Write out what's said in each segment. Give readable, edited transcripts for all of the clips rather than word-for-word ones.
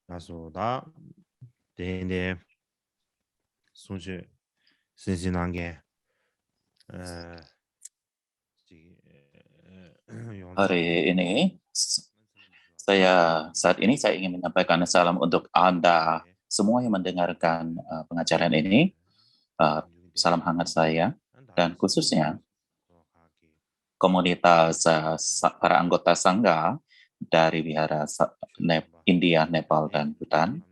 나소다 데네 송주 신신한게 Hari ini, saat ini saya ingin menyampaikan salam untuk Anda semua yang mendengarkan pengajaran ini. Salam hangat saya, dan khususnya komunitas para anggota Sangha dari Wihara India, Nepal, dan Bhutan.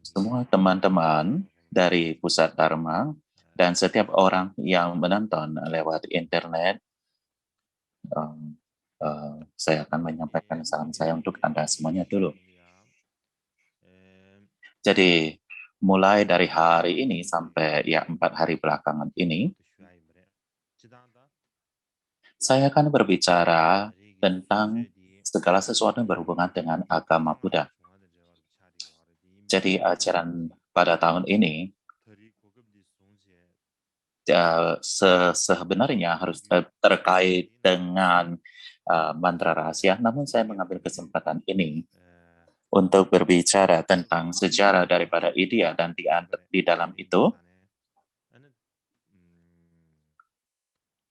Semua teman-teman dari Pusat Dharma dan setiap orang yang menonton lewat internet, saya akan menyampaikan salam saya untuk Anda semuanya dulu. Jadi, mulai dari hari ini sampai 4 hari belakangan ini, saya akan berbicara tentang segala sesuatu yang berhubungan dengan agama Buddha. Jadi, ajaran pada tahun ini sebenarnya harus terkait dengan mantra rahasia, namun saya mengambil kesempatan ini untuk berbicara tentang sejarah daripada idea, dan di dalam itu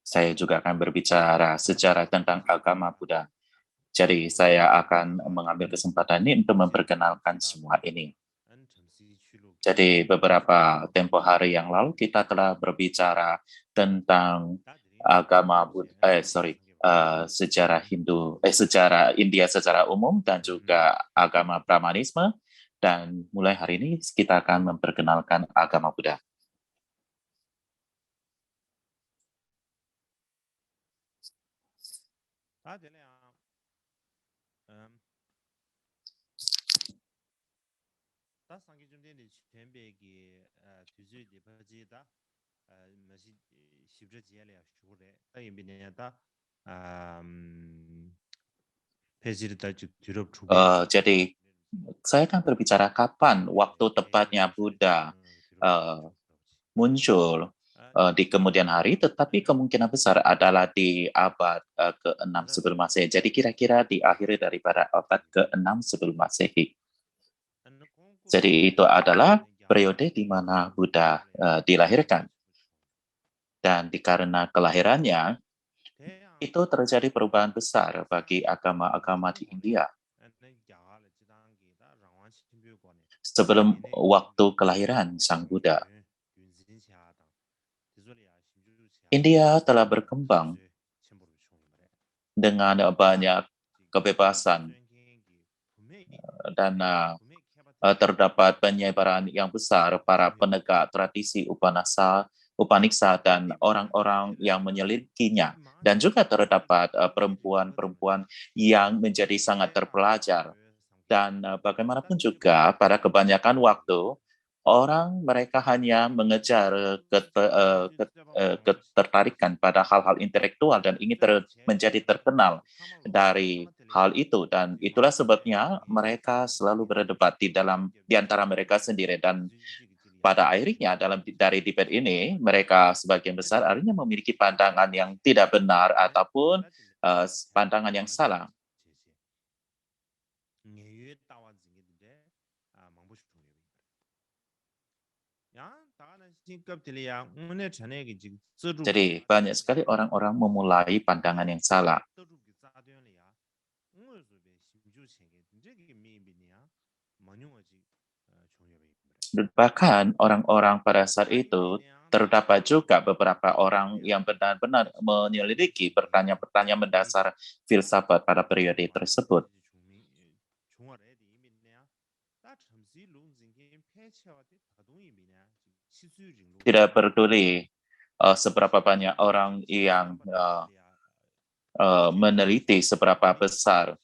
saya juga akan berbicara sejarah tentang agama Buddha. Jadi saya akan mengambil kesempatan ini untuk memperkenalkan semua ini. Jadi beberapa tempo hari yang lalu kita telah berbicara tentang agama sejarah sejarah India secara umum dan juga agama Brahmanisme, dan mulai hari ini kita akan memperkenalkan agama Buddha. Jadi saya akan berbicara kapan waktu tepatnya Buddha muncul di kemudian hari, tetapi kemungkinan besar adalah di abad ke-6 sebelum Masehi. Jadi kira-kira di akhir daripada abad ke-6 sebelum Masehi. Jadi itu adalah periode di mana Buddha dilahirkan. Dan karena kelahirannya, itu terjadi perubahan besar bagi agama-agama di India. Sebelum waktu kelahiran Sang Buddha, India telah berkembang dengan banyak kebebasan dan terdapat penyebaran yang besar para penegak tradisi Upanisha dan orang-orang yang menyelidikinya. Dan juga terdapat perempuan-perempuan yang menjadi sangat terpelajar. Dan bagaimanapun juga pada kebanyakan waktu, mereka hanya mengejar ketertarikan pada hal-hal intelektual dan ingin menjadi terkenal dari hal itu, dan itulah sebabnya mereka selalu berdebat di antara mereka sendiri, dan pada akhirnya dari debat ini mereka sebagian besar akhirnya memiliki pandangan yang tidak benar ataupun pandangan yang salah. Jadi banyak sekali orang-orang memulai pandangan yang salah. Bahkan orang-orang pada saat itu terdapat juga beberapa orang yang benar-benar menyelidiki pertanyaan-pertanyaan mendasar filsafat pada periode tersebut. Tidak peduli seberapa banyak orang yang meneliti seberapa besar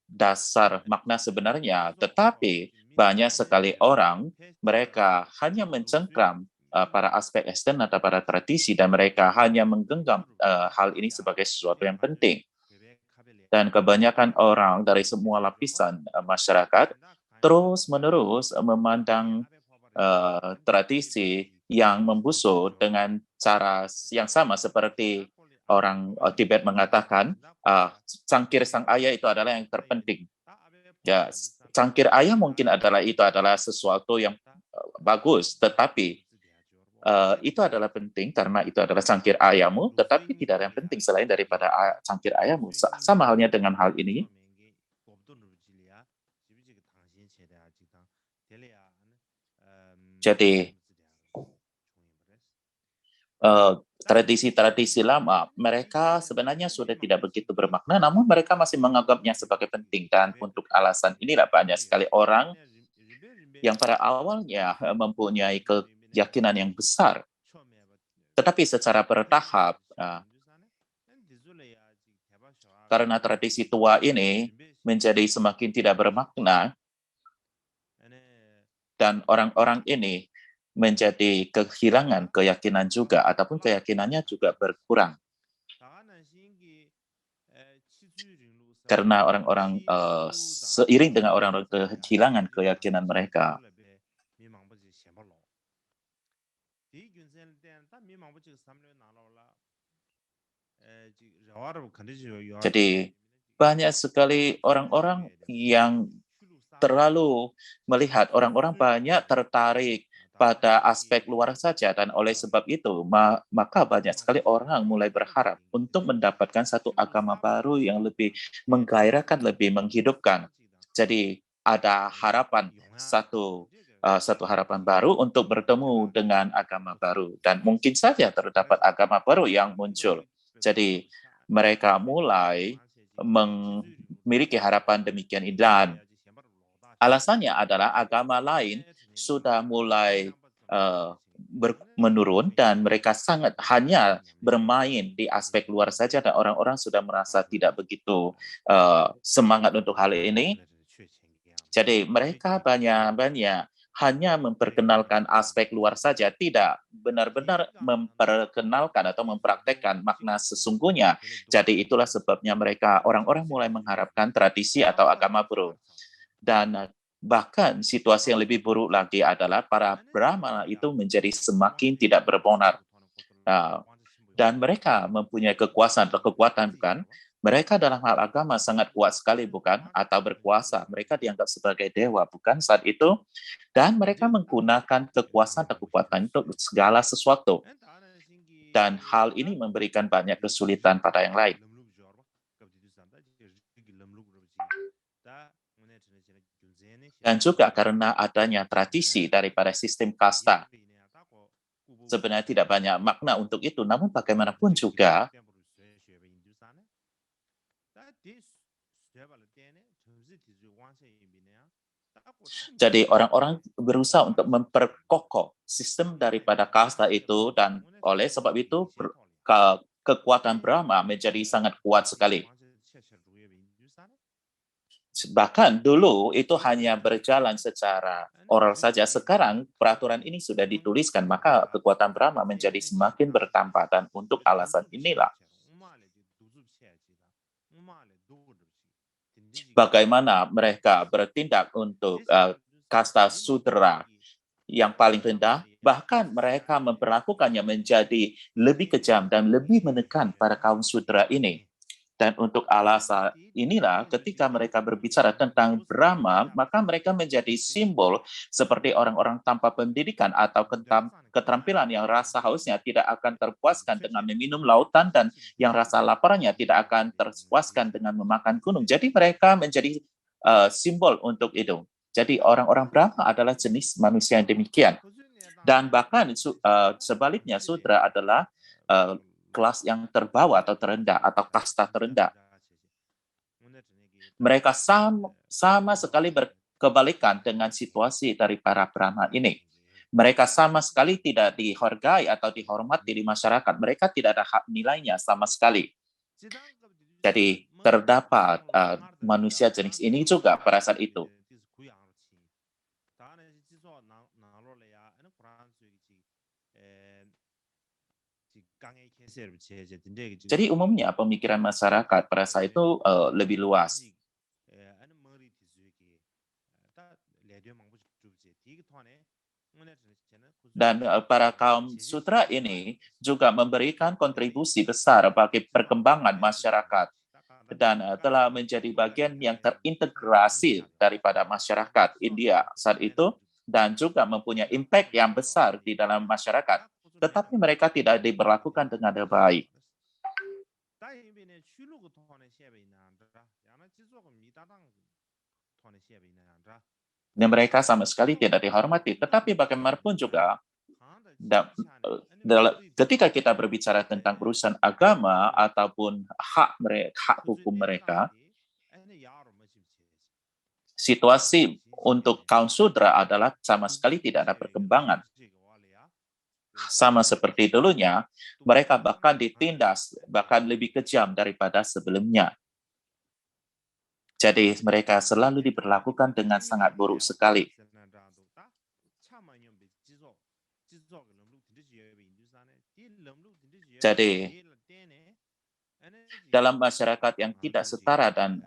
dasar makna sebenarnya, tetapi banyak sekali orang, mereka hanya mencengkram para aspek eksternal atau para tradisi, dan mereka hanya menggenggam hal ini sebagai sesuatu yang penting. Dan kebanyakan orang dari semua lapisan masyarakat terus-menerus memandang tradisi yang membusuk dengan cara yang sama seperti orang Tibet mengatakan, cangkir sang ayah itu adalah yang terpenting. Ya, cangkir ayam mungkin adalah sesuatu yang bagus, tetapi itu adalah penting karena itu adalah cangkir ayammu, tetapi tidak ada yang penting selain daripada cangkir ayammu. Sama halnya dengan hal ini. Jadi tradisi-tradisi lama, mereka sebenarnya sudah tidak begitu bermakna, namun mereka masih menganggapnya sebagai penting. Dan untuk alasan inilah banyak sekali orang yang pada awalnya mempunyai keyakinan yang besar, tetapi secara bertahap, karena tradisi tua ini menjadi semakin tidak bermakna, dan orang-orang ini menjadi kehilangan keyakinan juga, ataupun keyakinannya juga berkurang. Karena orang-orang seiring dengan orang-orang kehilangan keyakinan mereka. Jadi banyak sekali orang-orang yang terlalu melihat, orang-orang banyak tertarik pada aspek luar saja, dan oleh sebab itu maka banyak sekali orang mulai berharap untuk mendapatkan satu agama baru yang lebih menggairahkan, lebih menghidupkan. Jadi ada harapan, satu harapan baru untuk bertemu dengan agama baru, dan mungkin saja terdapat agama baru yang muncul. Jadi mereka mulai memiliki harapan demikian, dan alasannya adalah agama lain sudah mulai menurun, dan mereka sangat hanya bermain di aspek luar saja, dan orang-orang sudah merasa tidak begitu semangat untuk hal ini. Jadi mereka banyak hanya memperkenalkan aspek luar saja, tidak benar-benar memperkenalkan atau mempraktekkan makna sesungguhnya. Jadi itulah sebabnya orang-orang mulai mengharapkan tradisi atau agama baru. Dan bahkan situasi yang lebih buruk lagi adalah para Brahmana itu menjadi semakin tidak berbonar. Dan mereka mempunyai kekuatan, bukan? Mereka dalam hal agama sangat kuat sekali, bukan? Atau berkuasa. Mereka dianggap sebagai dewa, bukan, saat itu? Dan mereka menggunakan kekuasaan dan kekuatan untuk segala sesuatu. Dan hal ini memberikan banyak kesulitan pada yang lain. Dan juga karena adanya tradisi daripada sistem kasta, sebenarnya tidak banyak makna untuk itu, namun bagaimanapun juga, jadi orang-orang berusaha untuk memperkokoh sistem daripada kasta itu, dan oleh sebab itu kekuatan Brahma menjadi sangat kuat sekali. Bahkan dulu itu hanya berjalan secara oral saja. Sekarang peraturan ini sudah dituliskan, maka kekuatan Brahma menjadi semakin bertambah, dan untuk alasan inilah bagaimana mereka bertindak untuk kasta sudra yang paling rendah, bahkan mereka memperlakukannya menjadi lebih kejam dan lebih menekan pada kaum sudra ini. Dan untuk alasan inilah ketika mereka berbicara tentang Brahma, maka mereka menjadi simbol seperti orang-orang tanpa pendidikan atau keterampilan yang rasa hausnya tidak akan terpuaskan dengan meminum lautan, dan yang rasa laparnya tidak akan terpuaskan dengan memakan gunung. Jadi mereka menjadi simbol untuk itu. Jadi orang-orang Brahma adalah jenis manusia yang demikian. Dan bahkan sebaliknya, Sudra adalah kelas yang terbawah atau terendah, atau kasta terendah. Mereka sama sekali berkebalikan dengan situasi dari para Brahma ini. Mereka sama sekali tidak dihargai atau dihormati di masyarakat. Mereka tidak ada hak nilainya sama sekali. Jadi terdapat manusia jenis ini juga pada saat itu. Jadi umumnya pemikiran masyarakat pada saat itu lebih luas. Dan para kaum sutra ini juga memberikan kontribusi besar bagi perkembangan masyarakat. dan telah menjadi bagian yang terintegrasi daripada masyarakat India saat itu dan juga mempunyai impact yang besar di dalam masyarakat. Tetapi mereka tidak diberlakukan dengan baik. Dan mereka sama sekali tidak dihormati. Tetapi bagaimanapun juga, ketika kita berbicara tentang urusan agama ataupun hak hukum mereka, situasi untuk kaum sudra adalah sama sekali tidak ada perkembangan. Sama seperti dulunya, mereka bahkan ditindas, bahkan lebih kejam daripada sebelumnya. Jadi mereka selalu diperlakukan dengan sangat buruk sekali. Jadi dalam masyarakat yang tidak setara dan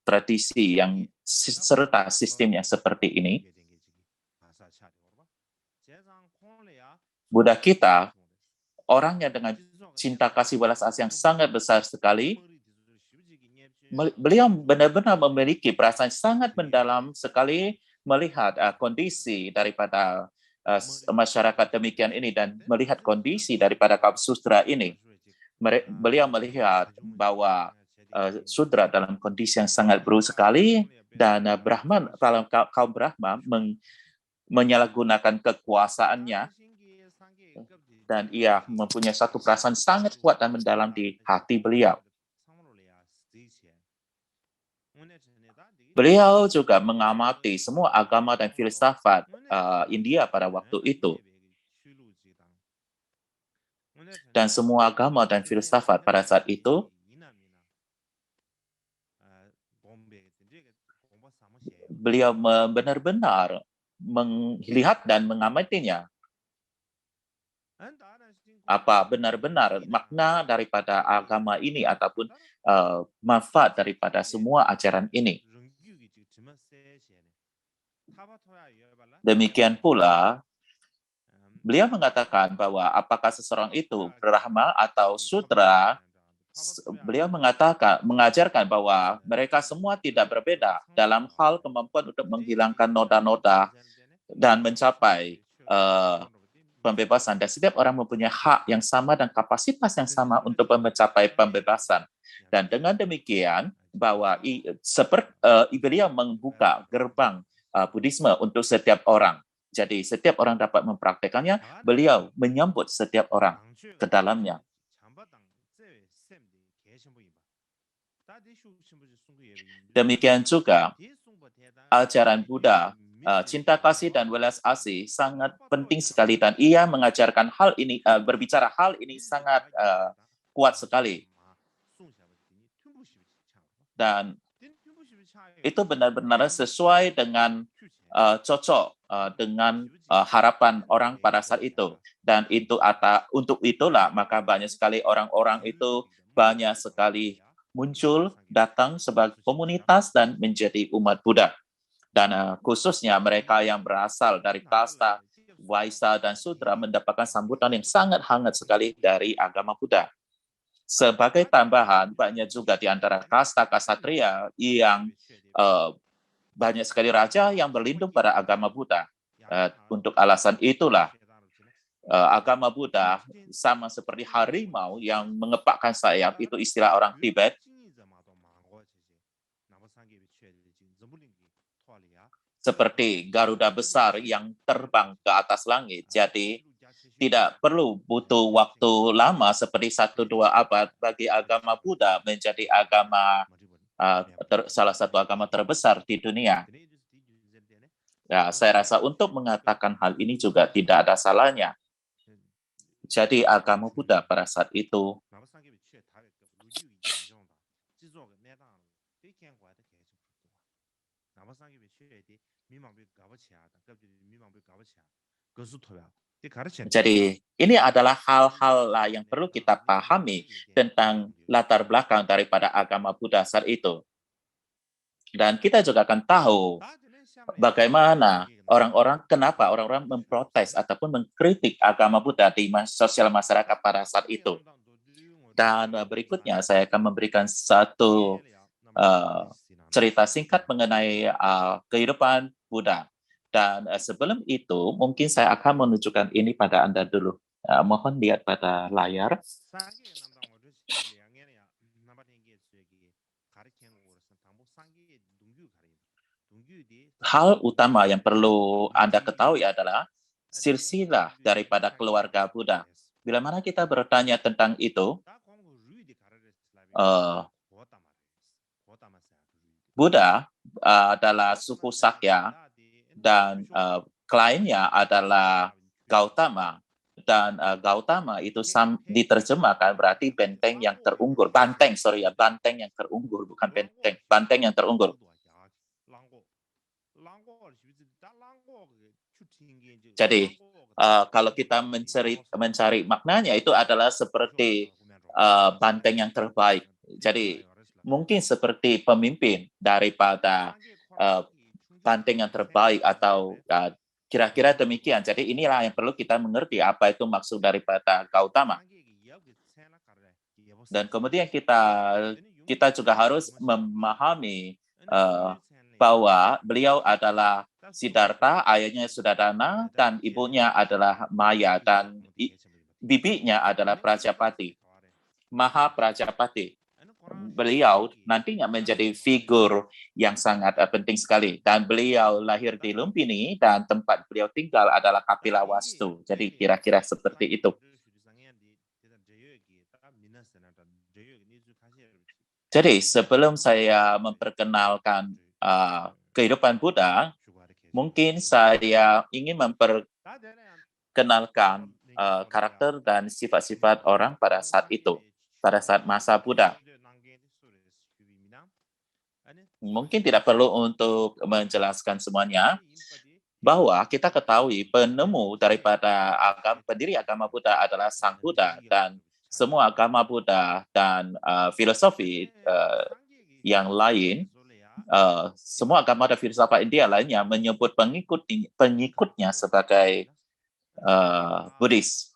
tradisi yang serta sistem yang seperti ini, Buddha kita, orangnya dengan cinta kasih welas asih yang sangat besar sekali, beliau benar-benar memiliki perasaan sangat mendalam sekali melihat kondisi daripada masyarakat demikian ini dan melihat kondisi daripada kaum sudra ini. Beliau melihat bahwa sudra dalam kondisi yang sangat buruk sekali dan Brahman, kaum Brahma menyalahgunakan kekuasaannya dan ia mempunyai satu perasaan sangat kuat dan mendalam di hati beliau. Beliau juga mengamati semua agama dan filsafat India pada waktu itu. Dan semua agama dan filsafat pada saat itu beliau benar-benar melihat dan mengamatinya. Apa benar-benar makna daripada agama ini ataupun manfaat daripada semua ajaran ini. Demikian pula, beliau mengatakan bahwa apakah seseorang itu Brahma atau Sudra, beliau mengajarkan bahwa mereka semua tidak berbeda dalam hal kemampuan untuk menghilangkan noda-noda dan mencapai pembebasan. Dan setiap orang mempunyai hak yang sama dan kapasitas yang sama untuk mencapai pembebasan. Dan dengan demikian, bahwa beliau membuka gerbang Buddhisme untuk setiap orang. Jadi setiap orang dapat mempraktekannya, beliau menyambut setiap orang ke dalamnya. Demikian juga ajaran Buddha, cinta kasih dan welas asih sangat penting sekali dan ia mengajarkan hal ini, berbicara hal ini sangat kuat sekali. Dan itu benar-benar sesuai dengan cocok dengan harapan orang pada saat itu. Dan untuk itulah maka banyak sekali orang-orang itu banyak sekali muncul, datang sebagai komunitas dan menjadi umat Buddha. Dan khususnya mereka yang berasal dari kasta, Vaisya, dan Sudra mendapatkan sambutan yang sangat hangat sekali dari agama Buddha. Sebagai tambahan, banyak juga di antara kasta Ksatria yang banyak sekali raja yang berlindung pada agama Buddha. Untuk alasan itulah, agama Buddha sama seperti harimau yang mengepakkan sayap, itu istilah orang Tibet. Seperti Garuda besar yang terbang ke atas langit. Jadi tidak perlu butuh waktu lama seperti 1-2 abad bagi agama Buddha menjadi agama salah satu agama terbesar di dunia. Ya, saya rasa untuk mengatakan hal ini juga tidak ada salahnya. Jadi agama Buddha pada saat itu jadi ini adalah hal-hal yang perlu kita pahami tentang latar belakang daripada agama Buddha saat itu. Dan kita juga akan tahu bagaimana kenapa orang-orang memprotes ataupun mengkritik agama Buddha di sosial masyarakat pada saat itu. Dan berikutnya saya akan memberikan satu cerita singkat mengenai kehidupan Buddha. Dan sebelum itu, mungkin saya akan menunjukkan ini pada Anda dulu. Mohon lihat pada layar. Hal utama yang perlu Anda ketahui adalah silsilah daripada keluarga Buddha. Bila mana kita bertanya tentang itu, Buddha adalah suku Sakya dan kliennya adalah Gautama. Dan Gautama itu diterjemahkan berarti benteng yang terunggul. Banteng yang terunggul, bukan benteng. Banteng yang terunggul. Jadi, kalau kita mencari maknanya, itu adalah seperti banteng yang terbaik. Jadi, mungkin seperti pemimpin daripada banteng yang terbaik atau kira-kira demikian. Jadi inilah yang perlu kita mengerti apa itu maksud daripada Gautama. Dan kemudian kita juga harus memahami bahwa beliau adalah Siddhartha, ayahnya Sudadana, dan ibunya adalah Maya, dan bibinya adalah Prajapati, Maha Prajapati. Beliau nantinya menjadi figur yang sangat penting sekali. Dan beliau lahir di Lumpini dan tempat beliau tinggal adalah Kapilawastu. Jadi kira-kira seperti itu. Jadi sebelum saya memperkenalkan kehidupan Buddha, mungkin saya ingin memperkenalkan karakter dan sifat-sifat orang pada saat itu, pada saat masa Buddha. Mungkin tidak perlu untuk menjelaskan semuanya, bahwa kita ketahui penemu daripada pendiri agama Buddha adalah Sang Buddha, dan semua agama Buddha dan filosofi yang lain, semua agama dan filsafat India lainnya menyebut pengikutnya sebagai Buddhis.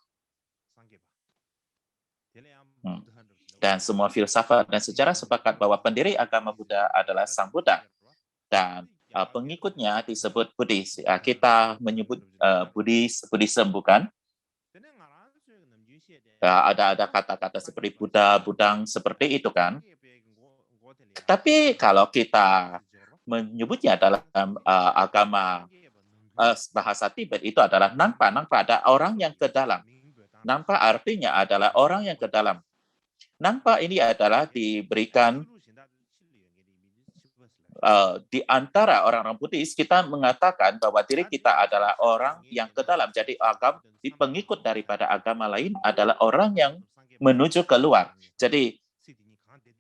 Dan semua filsafat dan sejarah sepakat bahwa pendiri agama Buddha adalah Sang Buddha, dan pengikutnya disebut Buddhis. Kita menyebut Buddhism, bukan? Ada kata-kata seperti Buddha, Budang, seperti itu kan? Tapi kalau kita menyebutnya dalam agama bahasa Tibet, itu adalah Nangpa. Nangpa ada orang yang ke dalam. Nangpa artinya adalah orang yang ke dalam. Nangpa ini adalah diberikan di antara orang-orang Buddhis, kita mengatakan bahwa diri kita adalah orang yang ke dalam. Jadi pengikut daripada agama lain adalah orang yang menuju keluar. Jadi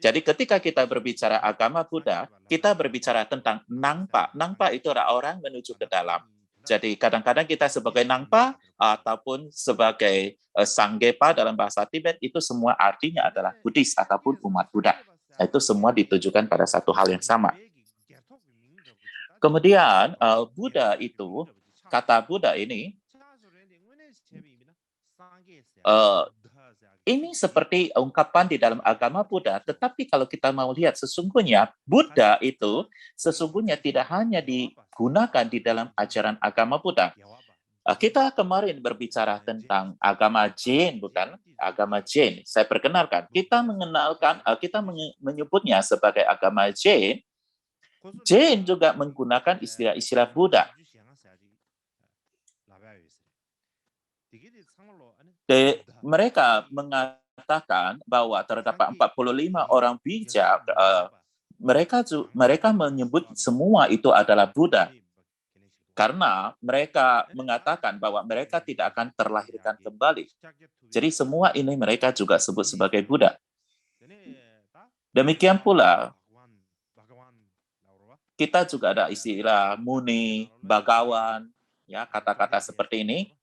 ketika kita berbicara agama Buddha, kita berbicara tentang Nangpa. Nangpa itu adalah orang menuju ke dalam. Jadi kadang-kadang kita sebagai Nangpa ataupun sebagai Sanggepa dalam bahasa Tibet, itu semua artinya adalah Buddhis ataupun umat Buddha. Itu semua ditujukan pada satu hal yang sama. Kemudian Buddha itu, kata Buddha ini seperti ungkapan di dalam agama Buddha, tetapi kalau kita mau lihat sesungguhnya, Buddha itu sesungguhnya tidak hanya digunakan di dalam ajaran agama Buddha. Kita kemarin berbicara tentang agama Jain, bukan? Agama Jain. Saya perkenalkan, kita menyebutnya sebagai agama Jain. Jain juga menggunakan istilah-istilah Buddha. Mereka mengatakan bahwa terdapat 45 orang bijak. Mereka menyebut semua itu adalah Buddha. Karena mereka mengatakan bahwa mereka tidak akan terlahirkan kembali. Jadi semua ini mereka juga sebut sebagai Buddha. Demikian pula, kita juga ada istilah Muni, Bagawan, ya, kata-kata seperti ini.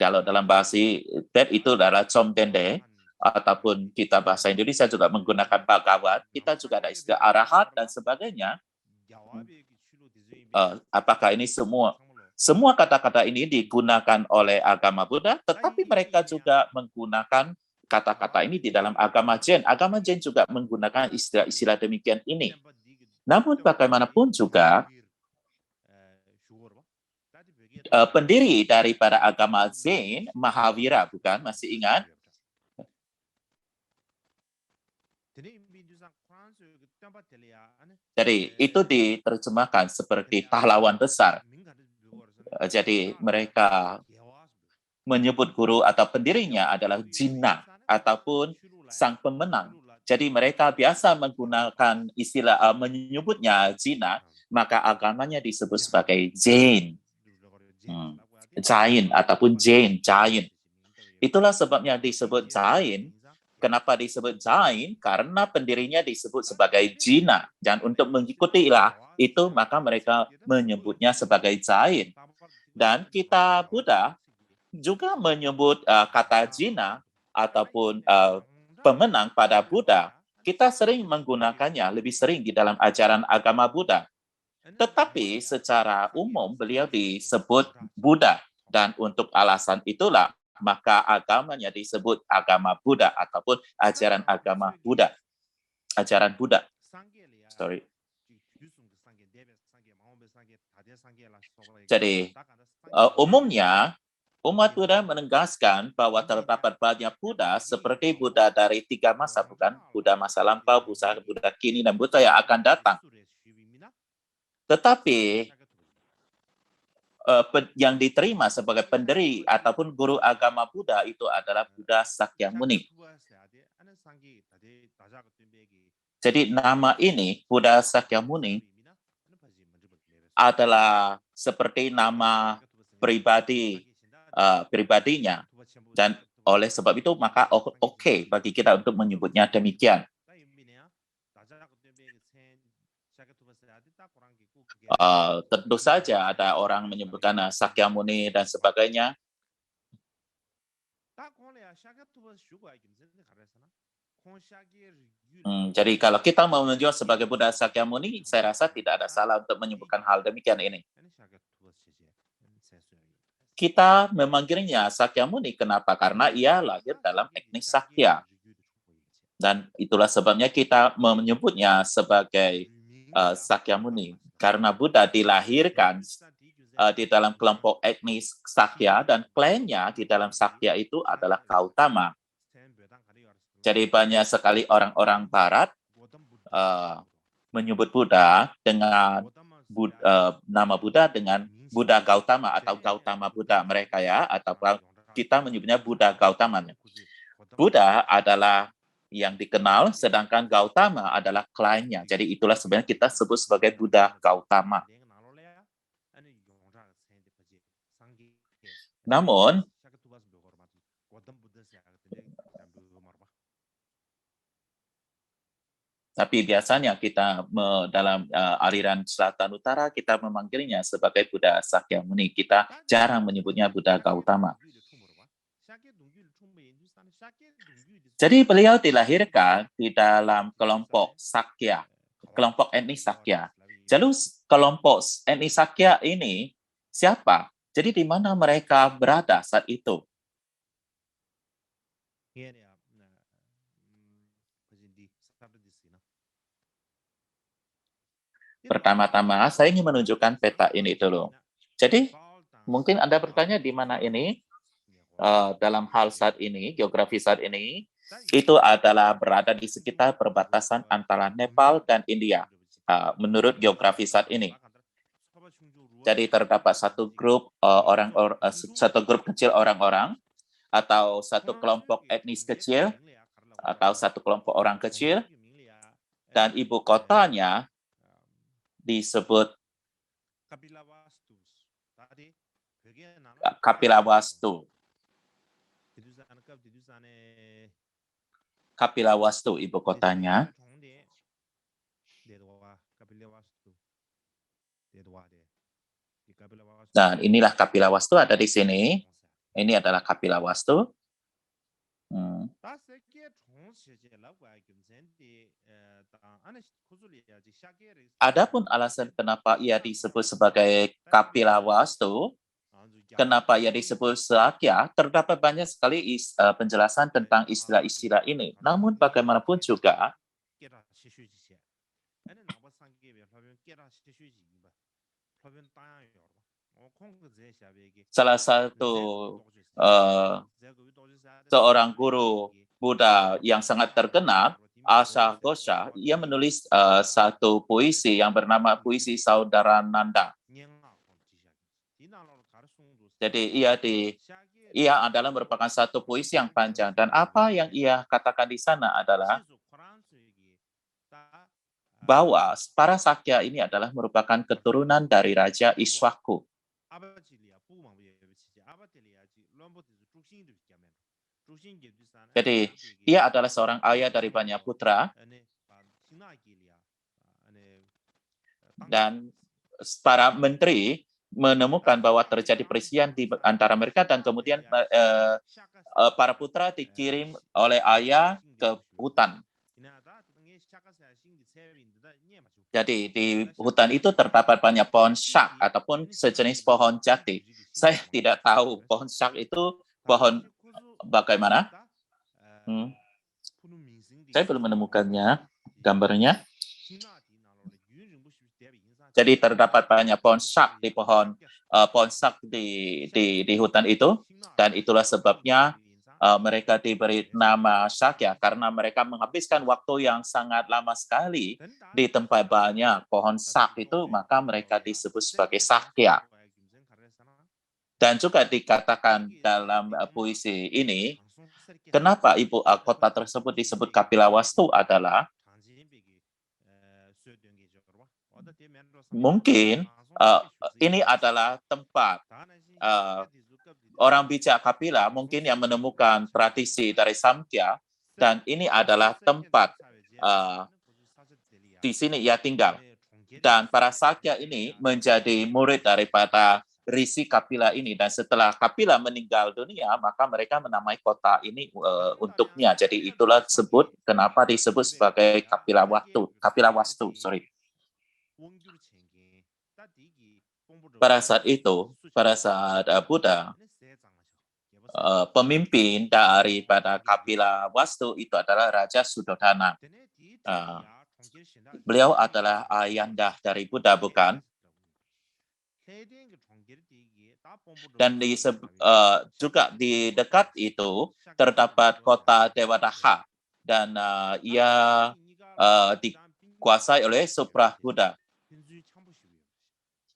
Kalau dalam bahasa Tibet itu adalah Comtende, ataupun kita bahasa Indonesia juga menggunakan Bagawan. Kita juga ada istilah Arahat dan sebagainya. Apakah ini semua kata-kata ini digunakan oleh agama Buddha, tetapi mereka juga menggunakan kata-kata ini di dalam agama Jain. Agama Jain juga menggunakan istilah-istilah demikian ini. Namun bagaimanapun juga, pendiri daripada agama Jain, Mahavira, bukan? Masih ingat? Jadi itu diterjemahkan seperti pahlawan besar. Jadi mereka menyebut guru atau pendirinya adalah Jinnah ataupun sang pemenang. Jadi mereka biasa menggunakan istilah menyebutnya Jinnah, maka agamanya disebut sebagai Jain. Jain ataupun Jain. Itulah sebabnya disebut Jain. Kenapa disebut Jain? Karena pendirinya disebut sebagai Jinnah. Dan untuk mengikutilah itu, maka mereka menyebutnya sebagai Jain. Dan kita Buddha juga menyebut kata Jinnah ataupun pemenang pada Buddha. Kita sering menggunakannya, lebih sering di dalam ajaran agama Buddha. Tetapi secara umum beliau disebut Buddha. Dan untuk alasan itulah, maka agamanya disebut agama Buddha ataupun ajaran agama Buddha. Ajaran Buddha. Sorry. Jadi, umumnya, umat Buddha menegaskan bahwa terdapat banyak Buddha seperti Buddha dari 3 masa, bukan? Buddha masa lampau, Buddha kini, dan Buddha yang akan datang. Tetapi yang diterima sebagai pendiri ataupun guru agama Buddha itu adalah Buddha Sakyamuni. Jadi nama ini, Buddha Sakyamuni, adalah seperti nama pribadinya. Dan oleh sebab itu, maka oke bagi kita untuk menyebutnya demikian. Tentu saja ada orang menyebutkan Sakyamuni dan sebagainya. Jadi kalau kita mau menjual sebagai Buddha Sakyamuni, saya rasa tidak ada salah untuk menyebutkan hal demikian ini. Kita memanggilnya Sakyamuni, kenapa? Karena ia lahir dalam etnis Sakya. Dan itulah sebabnya kita menyebutnya sebagai Sakyamuni. Karena Buddha dilahirkan di dalam kelompok etnis Sakya, dan klannya di dalam Sakya itu adalah Gautama. Jadi banyak sekali orang-orang Barat menyebut Buddha dengan nama Buddha dengan Buddha Gautama atau Gautama Buddha mereka ya, atau kita menyebutnya Buddha Gautama. Buddha adalah yang dikenal, sedangkan Gautama adalah kliennya. Jadi itulah sebenarnya kita sebut sebagai Buddha Gautama. Namun, tapi biasanya kita dalam aliran Selatan Utara, kita memanggilnya sebagai Buddha Sakyamuni. Kita jarang menyebutnya Buddha Gautama. Jadi beliau dilahirkan di dalam kelompok Sakya, kelompok etnis Sakya. Jadi kelompok etnis Sakya ini siapa? Jadi di mana mereka berada saat itu? Pertama-tama, saya ingin menunjukkan peta ini dulu. Jadi, mungkin Anda bertanya di mana ini? Dalam hal saat ini, geografi saat ini, itu adalah berada di sekitar perbatasan antara Nepal dan India, menurut geografi saat ini. Jadi terdapat satu grup satu grup kecil orang-orang, atau satu kelompok etnis kecil, atau satu kelompok orang kecil, dan ibu kotanya disebut Kapilavastu. Kapilavastu ibu kotanya. Dan inilah Kapilavastu ada di sini. Ini adalah Kapilavastu. Adapun alasan kenapa ia disebut sebagai Kapilavastu, kenapa ia disebut Sakya, terdapat banyak sekali penjelasan tentang istilah-istilah ini. Namun bagaimanapun juga, salah satu seorang guru Buddha yang sangat terkenal, Asha Ghosha, ia menulis satu puisi yang bernama Puisi Saudara Nanda. Jadi ia adalah merupakan satu puisi yang panjang, dan apa yang ia katakan di sana adalah bahwa para Sakya ini adalah merupakan keturunan dari Raja Ishwaku. Jadi ia adalah seorang ayah dari banyak putra, dan para menteri menemukan bahwa terjadi perselisihan di antara mereka, dan kemudian para putra dikirim oleh ayah ke hutan. Jadi di hutan itu terdapat banyak pohon syak ataupun sejenis pohon jati. Saya tidak tahu pohon syak itu pohon bagaimana. Saya belum menemukannya gambarnya. Jadi terdapat banyak pohon syak di di hutan itu, dan itulah sebabnya mereka diberi nama Sakya, karena mereka menghabiskan waktu yang sangat lama sekali di tempat banyak pohon sak itu, maka mereka disebut sebagai Sakya. Dan juga dikatakan dalam puisi ini, kenapa ibu kota tersebut disebut Kapilawastu adalah mungkin ini adalah tempat orang bijak Kapila mungkin yang menemukan tradisi dari Samkhya, dan ini adalah tempat di sini ia tinggal. Dan para Sakya ini menjadi murid daripada Risi Kapila ini, dan setelah Kapila meninggal dunia, maka mereka menamai kota ini untuknya. Jadi itulah kenapa disebut sebagai Kapilawastu. Pada saat itu, pada saat Buddha, pemimpin daripada Kapilawastu itu adalah Raja Suddhodana. Beliau adalah ayahanda dari Buddha, bukan? Dan juga di dekat itu terdapat kota Devadaha, dan ia dikuasai oleh Suprabuddha.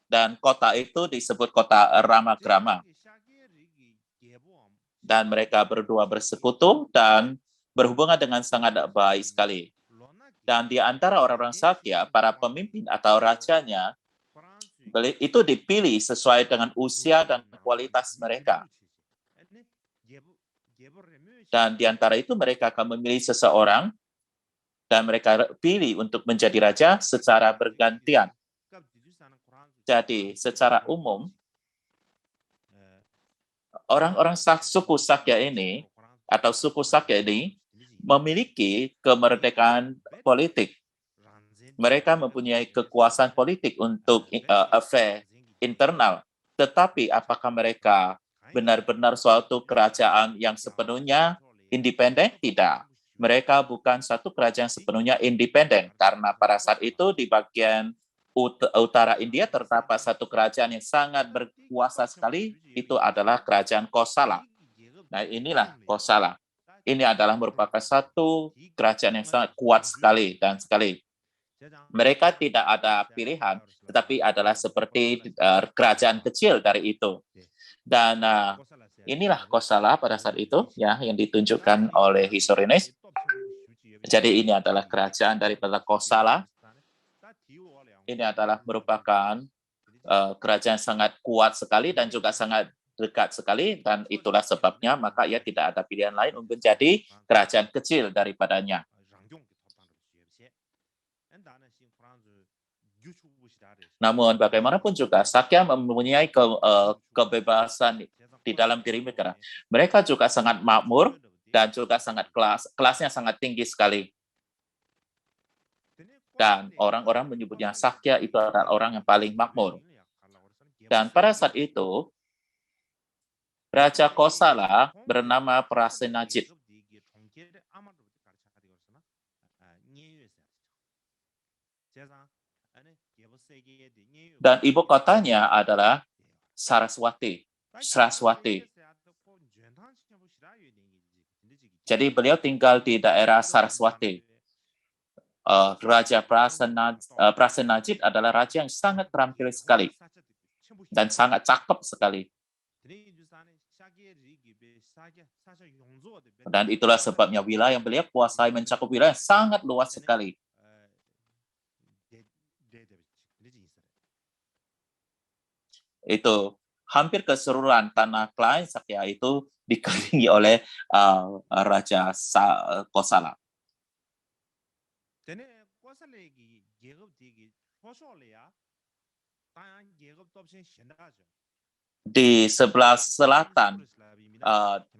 Dan kota itu disebut kota Ramagrama. Dan mereka berdua bersekutu dan berhubungan dengan sangat baik sekali. Dan di antara orang-orang Sakya, para pemimpin atau rajanya, itu dipilih sesuai dengan usia dan kualitas mereka. Dan di antara itu mereka akan memilih seseorang, dan mereka pilih untuk menjadi raja secara bergantian. Jadi secara umum, orang-orang suku Sakya ini, atau suku Sakya ini, memiliki kemerdekaan politik. Mereka mempunyai kekuasaan politik untuk affair internal. Tetapi apakah mereka benar-benar suatu kerajaan yang sepenuhnya independen? Tidak. Mereka bukan satu kerajaan sepenuhnya independen, karena pada saat itu di bagian utara India terdapat satu kerajaan yang sangat berkuasa sekali, itu adalah kerajaan Kosala. Nah, inilah Kosala. Ini adalah merupakan satu kerajaan yang sangat kuat sekali, dan mereka tidak ada pilihan, tetapi adalah seperti kerajaan kecil dari itu. Dan inilah Kosala pada saat itu, ya, yang ditunjukkan oleh historis. Jadi ini adalah kerajaan daripada Kosala. Ini adalah merupakan kerajaan sangat kuat sekali dan juga sangat dekat sekali, dan itulah sebabnya maka ia tidak ada pilihan lain untuk menjadi kerajaan kecil daripadanya. Namun bagaimanapun juga Sakya mempunyai kebebasan di dalam diri mereka. Mereka juga sangat makmur dan juga sangat kelasnya sangat tinggi sekali. Dan orang-orang menyebutnya Sakya itu adalah orang yang paling makmur. Dan pada saat itu, Raja Kosala bernama Prasenajit. Dan ibu kotanya adalah Saraswati. Jadi beliau tinggal di daerah Saraswati. Raja Prasenajit adalah raja yang sangat terampil sekali dan sangat cakep sekali. Dan itulah sebabnya wilayah yang beliau kuasai mencakup wilayah sangat luas sekali. Itu hampir keseluruhan tanah Klein Sakya itu dikelilingi oleh Raja Kosala. Di sebelah selatan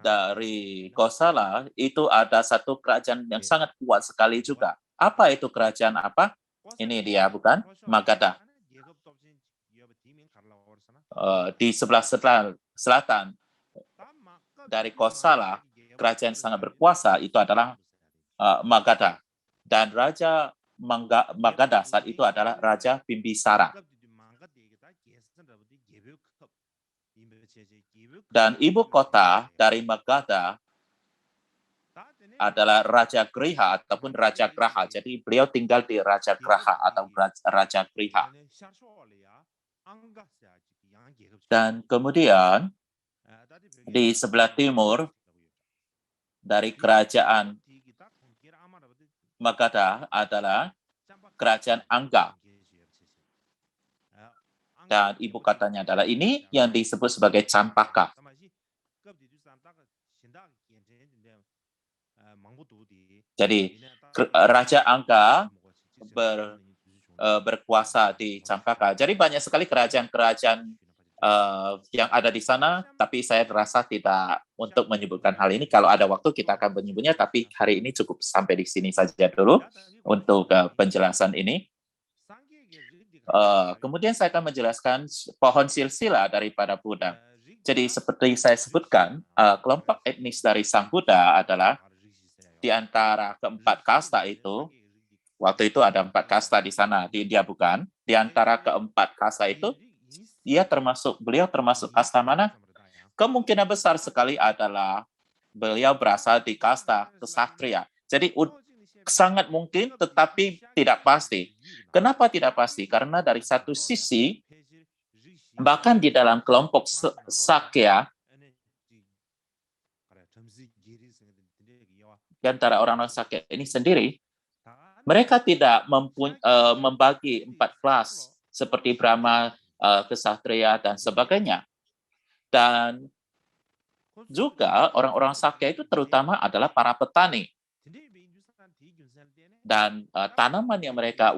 dari Kosala itu ada satu kerajaan yang sangat kuat sekali juga. Apa itu kerajaan apa? Ini dia, bukan? Magadha. Di sebelah selatan dari Kosala, kerajaan sangat berkuasa itu adalah Magadha. Dan Raja Magadha saat itu adalah Raja Bimbisara. Dan ibu kota dari Magadha adalah Raja Griha ataupun Raja Graha. Jadi beliau tinggal di Raja Graha atau Raja Griha. Dan kemudian di sebelah timur dari kerajaan Magadha adalah kerajaan Angga. Dan ibu kotanya adalah ini yang disebut sebagai Campaka. Jadi Raja Angga berkuasa di Campaka. Jadi banyak sekali kerajaan-kerajaan yang ada di sana, tapi saya rasa tidak untuk menyebutkan hal ini. Kalau ada waktu kita akan menyebutnya, tapi hari ini cukup sampai di sini saja dulu untuk penjelasan ini. Kemudian saya akan menjelaskan pohon silsila daripada Buddha. Jadi seperti saya sebutkan, kelompok etnis dari Sang Buddha adalah di antara keempat kasta itu. Waktu itu ada 4 kasta di sana, dia bukan. Di antara keempat kasta itu, beliau termasuk kasta mana? Kemungkinan besar sekali adalah beliau berasal di kasta kesatria. Jadi sangat mungkin, tetapi tidak pasti. Kenapa tidak pasti? Karena dari satu sisi, bahkan di dalam kelompok Sakya, di antara orang-orang Sakya ini sendiri, mereka tidak membagi 4 kelas seperti Brahma, Kesatria, dan sebagainya. Dan juga orang-orang Sakya itu terutama adalah para petani. Dan tanaman yang mereka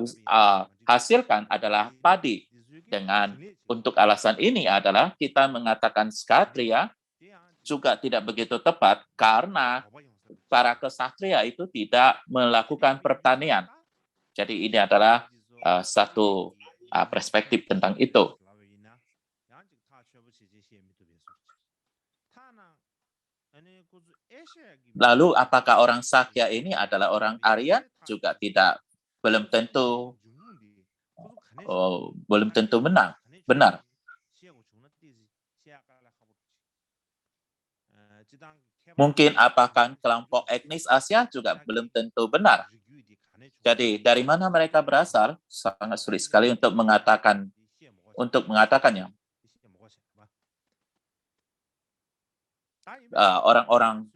hasilkan adalah padi. Untuk alasan ini adalah kita mengatakan Ksatria juga tidak begitu tepat karena para kesatria itu tidak melakukan pertanian. Jadi ini adalah satu perspektif tentang itu. Lalu apakah orang Sakya ini adalah orang Arya? Juga belum tentu benar. Mungkin apakah kelompok etnis Asia juga belum tentu benar. Jadi dari mana mereka berasal? Sangat sulit sekali untuk mengatakannya. Orang-orang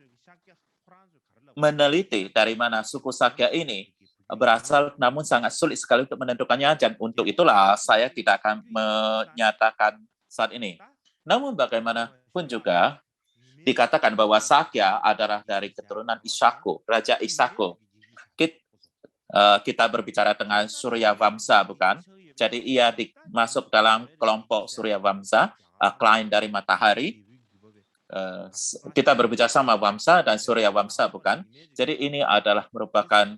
meneliti dari mana suku Sakya ini berasal, namun sangat sulit sekali untuk menentukannya, dan untuk itulah saya tidak akan menyatakan saat ini. Namun bagaimanapun juga, dikatakan bahwa Sakya adalah dari keturunan Ishaku, Raja Ishaku. Kita berbicara tentang Surya Vamsa, bukan? Jadi ia masuk dalam kelompok Surya Vamsa, klien dari matahari. Kita berbicara sama Vamsa dan Surya Vamsa, bukan? Jadi ini adalah merupakan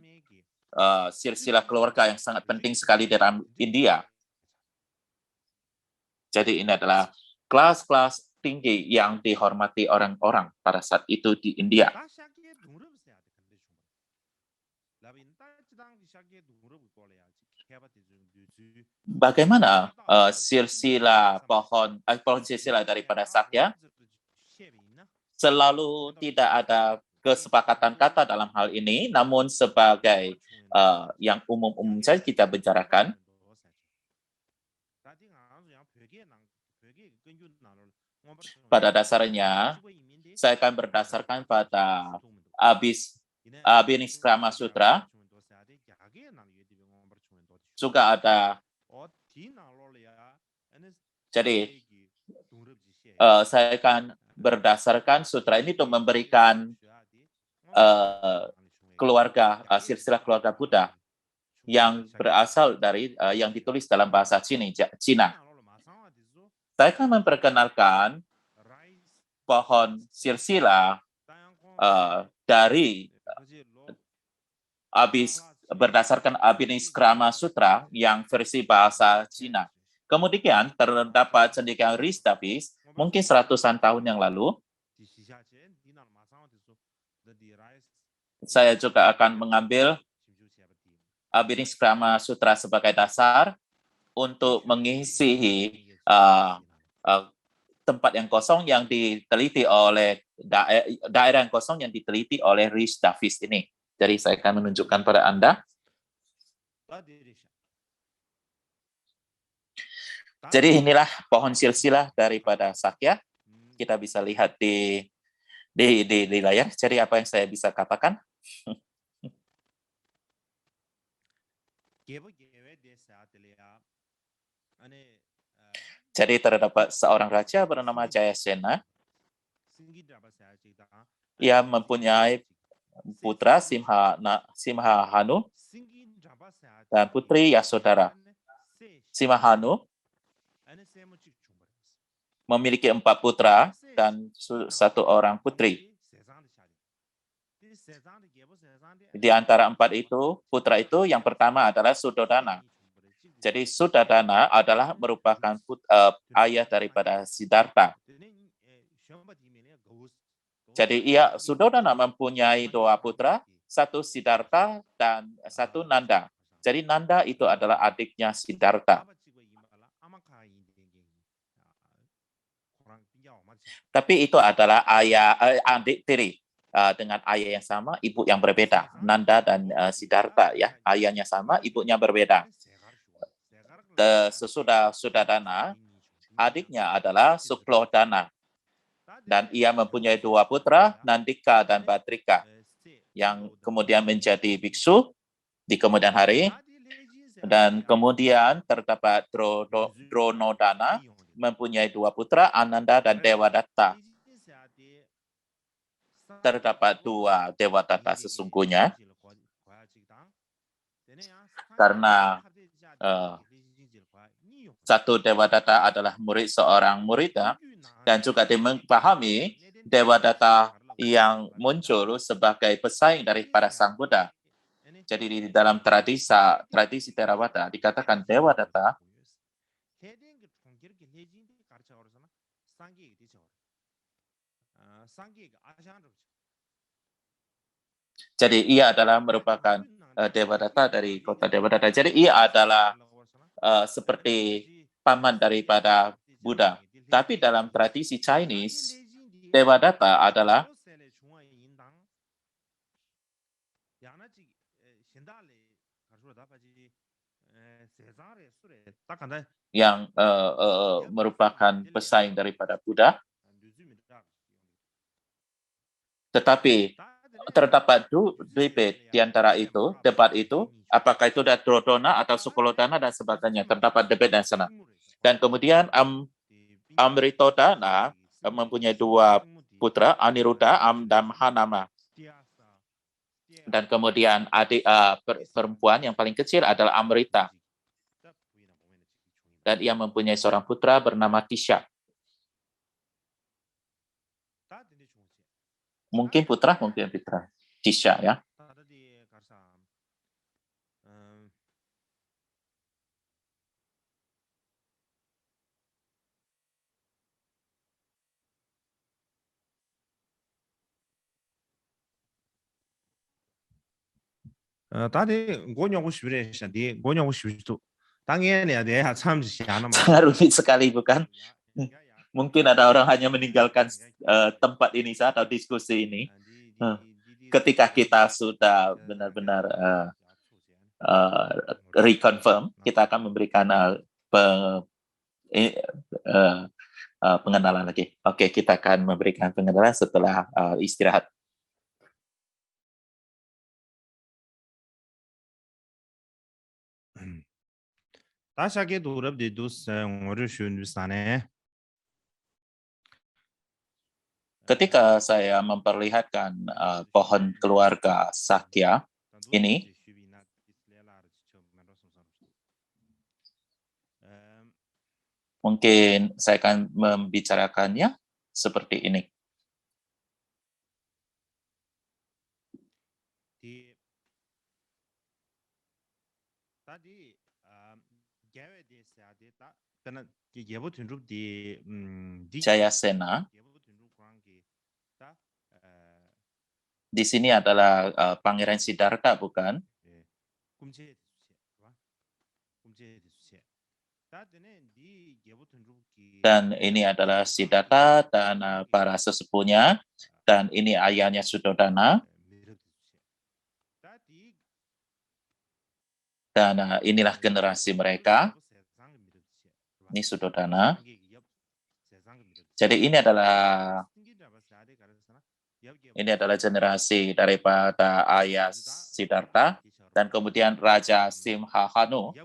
silsilah keluarga yang sangat penting sekali dalam India. Jadi ini adalah kelas-kelas tinggi yang dihormati orang-orang pada saat itu di India. Bagaimana silsilah pohon silsilah daripada Sakya? Selalu tidak ada kesepakatan kata dalam hal ini, namun sebagai yang umum-umum saja kita bicarakan, pada dasarnya saya akan berdasarkan pada Abhiniskrama Sutra. Juga ada, jadi saya akan berdasarkan sutra ini untuk memberikan silsilah keluarga Buddha yang berasal dari yang ditulis dalam bahasa Cina. Saya akan memperkenalkan pohon silsilah dari berdasarkan Abhiniskrama Sutra yang versi bahasa Cina. Kemudian terdapat cendekiawan Rishi mungkin seratusan tahun yang lalu. Saya juga akan mengambil Abhiniskrama Sutra sebagai dasar untuk mengisi tempat yang kosong yang diteliti oleh daerah yang kosong yang diteliti oleh Rishi Davis ini. Jadi saya akan menunjukkan pada Anda. Jadi inilah pohon silsilah daripada Sakya. Kita bisa lihat di layar. Jadi apa yang saya bisa katakan? Jadi terdapat seorang raja bernama Jayasena. Ia mempunyai putra Simhahanu dan putri Yasodhara. Simhahanu memiliki 4 putra dan 1 orang putri. Di antara 4 itu, putra itu yang pertama adalah Suddhodana. Jadi Suddhodana adalah merupakan ayah daripada Siddhartha. Jadi Suddhodana mempunyai 2 putra, 1 Siddhartha dan 1 Nanda. Jadi Nanda itu adalah adiknya Siddhartha. Tapi itu adalah adik tiri dengan ayah yang sama, ibu yang berbeda. Nanda dan Siddhartha ya, ayahnya sama, ibunya berbeda. Sesudah Suddhodana, adiknya adalah Suklodana. Dan ia mempunyai 2 putra, Nandika dan Badrika, yang kemudian menjadi biksu di kemudian hari. Dan kemudian terdapat Dronodana, mempunyai 2 putra, Ananda dan Devadatta. Terdapat 2 Devadatta sesungguhnya, karena 1 Devadatta adalah murid seorang Murita, dan juga dipahami Devadatta yang muncul sebagai pesaing daripada Sang Buddha. Jadi di dalam tradisi Theravada dikatakan Devadatta jadi ia adalah merupakan Devadatta dari kota Devadatta. Jadi ia adalah seperti paman daripada Buddha. Tapi dalam tradisi Chinese, Devadatta adalah yang merupakan pesaing daripada Buddha. Tetapi terdapat debate di antara itu, debat itu, apakah itu Drodona atau Sukolodana dan sebagainya. Terdapat debat dan sana. Dan kemudian Amritodana mempunyai 2 putra, Aniruddha dan Hanama. Dan kemudian adik perempuan yang paling kecil adalah Amrita. Dan ia mempunyai seorang putra bernama Tisha. Mungkin putra. Tisha ya. tadi gonya ushbire shadi gonya ushbitu. Tangen ya dia sam siana ma. Sangat rumit sekali, bukan? Mungkin ada orang hanya meninggalkan tempat ini atau diskusi ini. Ketika kita sudah benar-benar reconfirm, kita akan memberikan pengenalan lagi. Oke, kita akan memberikan pengenalan setelah istirahat. Tasake durab di dus ngoru shun bisane. Ketika saya memperlihatkan pohon keluarga Sakya ini, mungkin saya akan membicarakannya seperti ini. Tadi gawe desa data karena yebu tunjuk di Jayasena di sini adalah Pangeran Siddhartha, bukan? Dan ini adalah Siddhartha dan para sesepuhnya, dan ini ayahnya Suddhodana. Dan inilah generasi mereka. Ini Suddhodana. Jadi ini adalah generasi daripada ayah Siddhartha, dan kemudian Raja Simhahanu.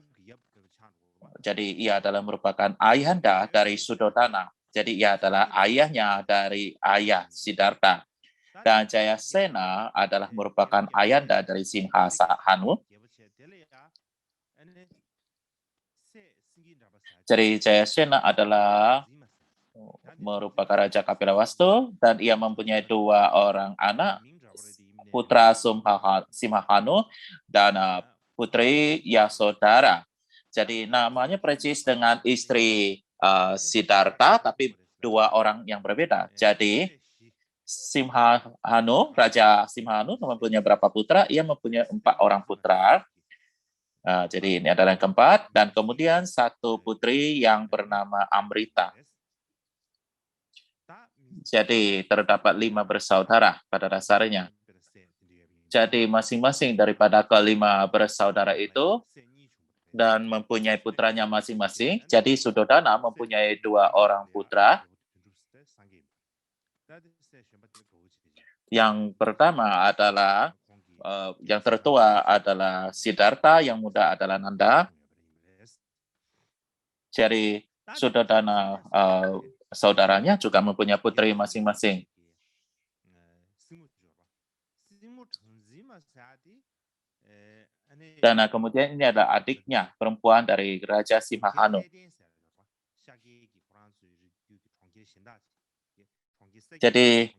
Jadi ia adalah merupakan ayahanda dari Suddhodana. Jadi ia adalah ayahnya dari ayah Siddhartha. Dan Jayasena adalah merupakan ayahanda dari Simhahanu. Jadi Jayasena adalah merupakan Raja Kapilavastu, dan ia mempunyai 2 orang anak, putra Simhahanu dan putri Yasodhara. Jadi namanya persis dengan istri Siddhartha, tapi 2 orang yang berbeda. Jadi Simhahanu, Raja Simhahanu mempunyai berapa putra? Ia mempunyai 4 orang putra. Jadi ini adalah yang keempat, dan kemudian 1 putri yang bernama Amrita. Jadi terdapat 5 bersaudara pada dasarnya. Jadi masing-masing daripada kelima bersaudara itu dan mempunyai putranya masing-masing. Jadi Suddhodana mempunyai 2 orang putra. Yang pertama adalah yang tertua adalah Siddhartha, yang muda adalah Nanda. Jadi Suddhodana saudaranya juga mempunyai putri masing-masing. Dan kemudian ini adalah adiknya perempuan dari Raja Simhahanu. Jadi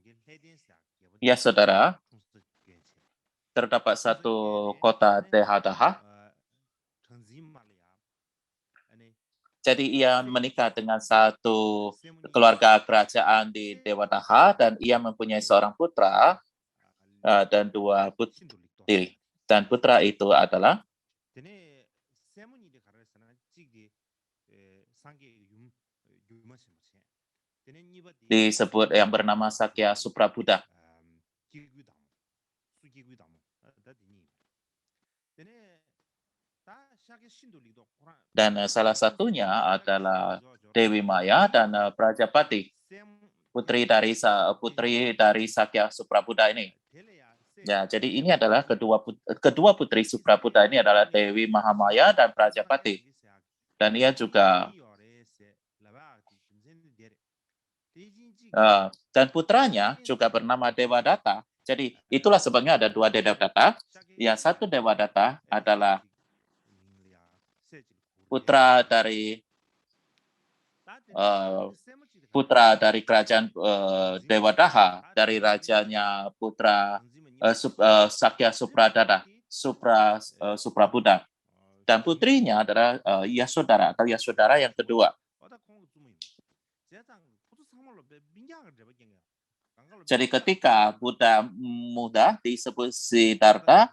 ya saudara, terdapat 1 kota Dehadaha. Jadi ia menikah dengan 1 keluarga kerajaan di Dewadaha, dan ia mempunyai seorang putra dan 2 putri. Dan putra itu adalah disebut yang bernama Sakya Suprabuddha. Dan salah satunya adalah Dewi Maya dan Prajapati, putri dari Sakya Suprabuddha ini. Ya, jadi ini adalah kedua putri Suprabuddha ini adalah Dewi Mahamaya dan Prajapati. Dan ia juga dan putranya juga bernama Devadatta. Jadi itulah sebabnya ada 2 Devadatta. Yang 1 Devadatta adalah putra dari kerajaan Dewadaha, dari rajanya putra Sakya Suprabuddha. Dan putrinya adalah Yasodhara atau Yasodhara yang kedua. Jadi ketika Buddha muda disebut Siddhartha,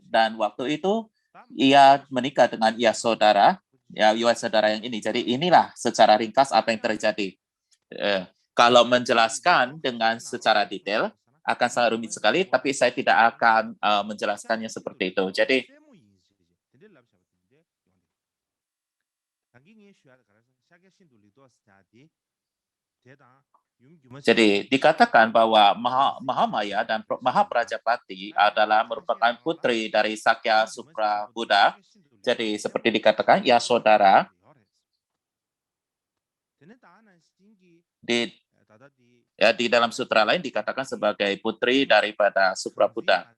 Dan waktu itu ia menikah dengan Yasodhara, Yasodhara yang ini. Jadi inilah secara ringkas apa yang terjadi. Kalau menjelaskan dengan secara detail akan sangat rumit sekali, tapi saya tidak akan menjelaskannya seperti itu. Jadi dikatakan bahwa Mahamaya dan Mahaprajapati adalah merupakan putri dari Sakya Supra Buddha. Jadi seperti dikatakan, Yasodhara di dalam sutra lain dikatakan sebagai putri daripada Supra Buddha.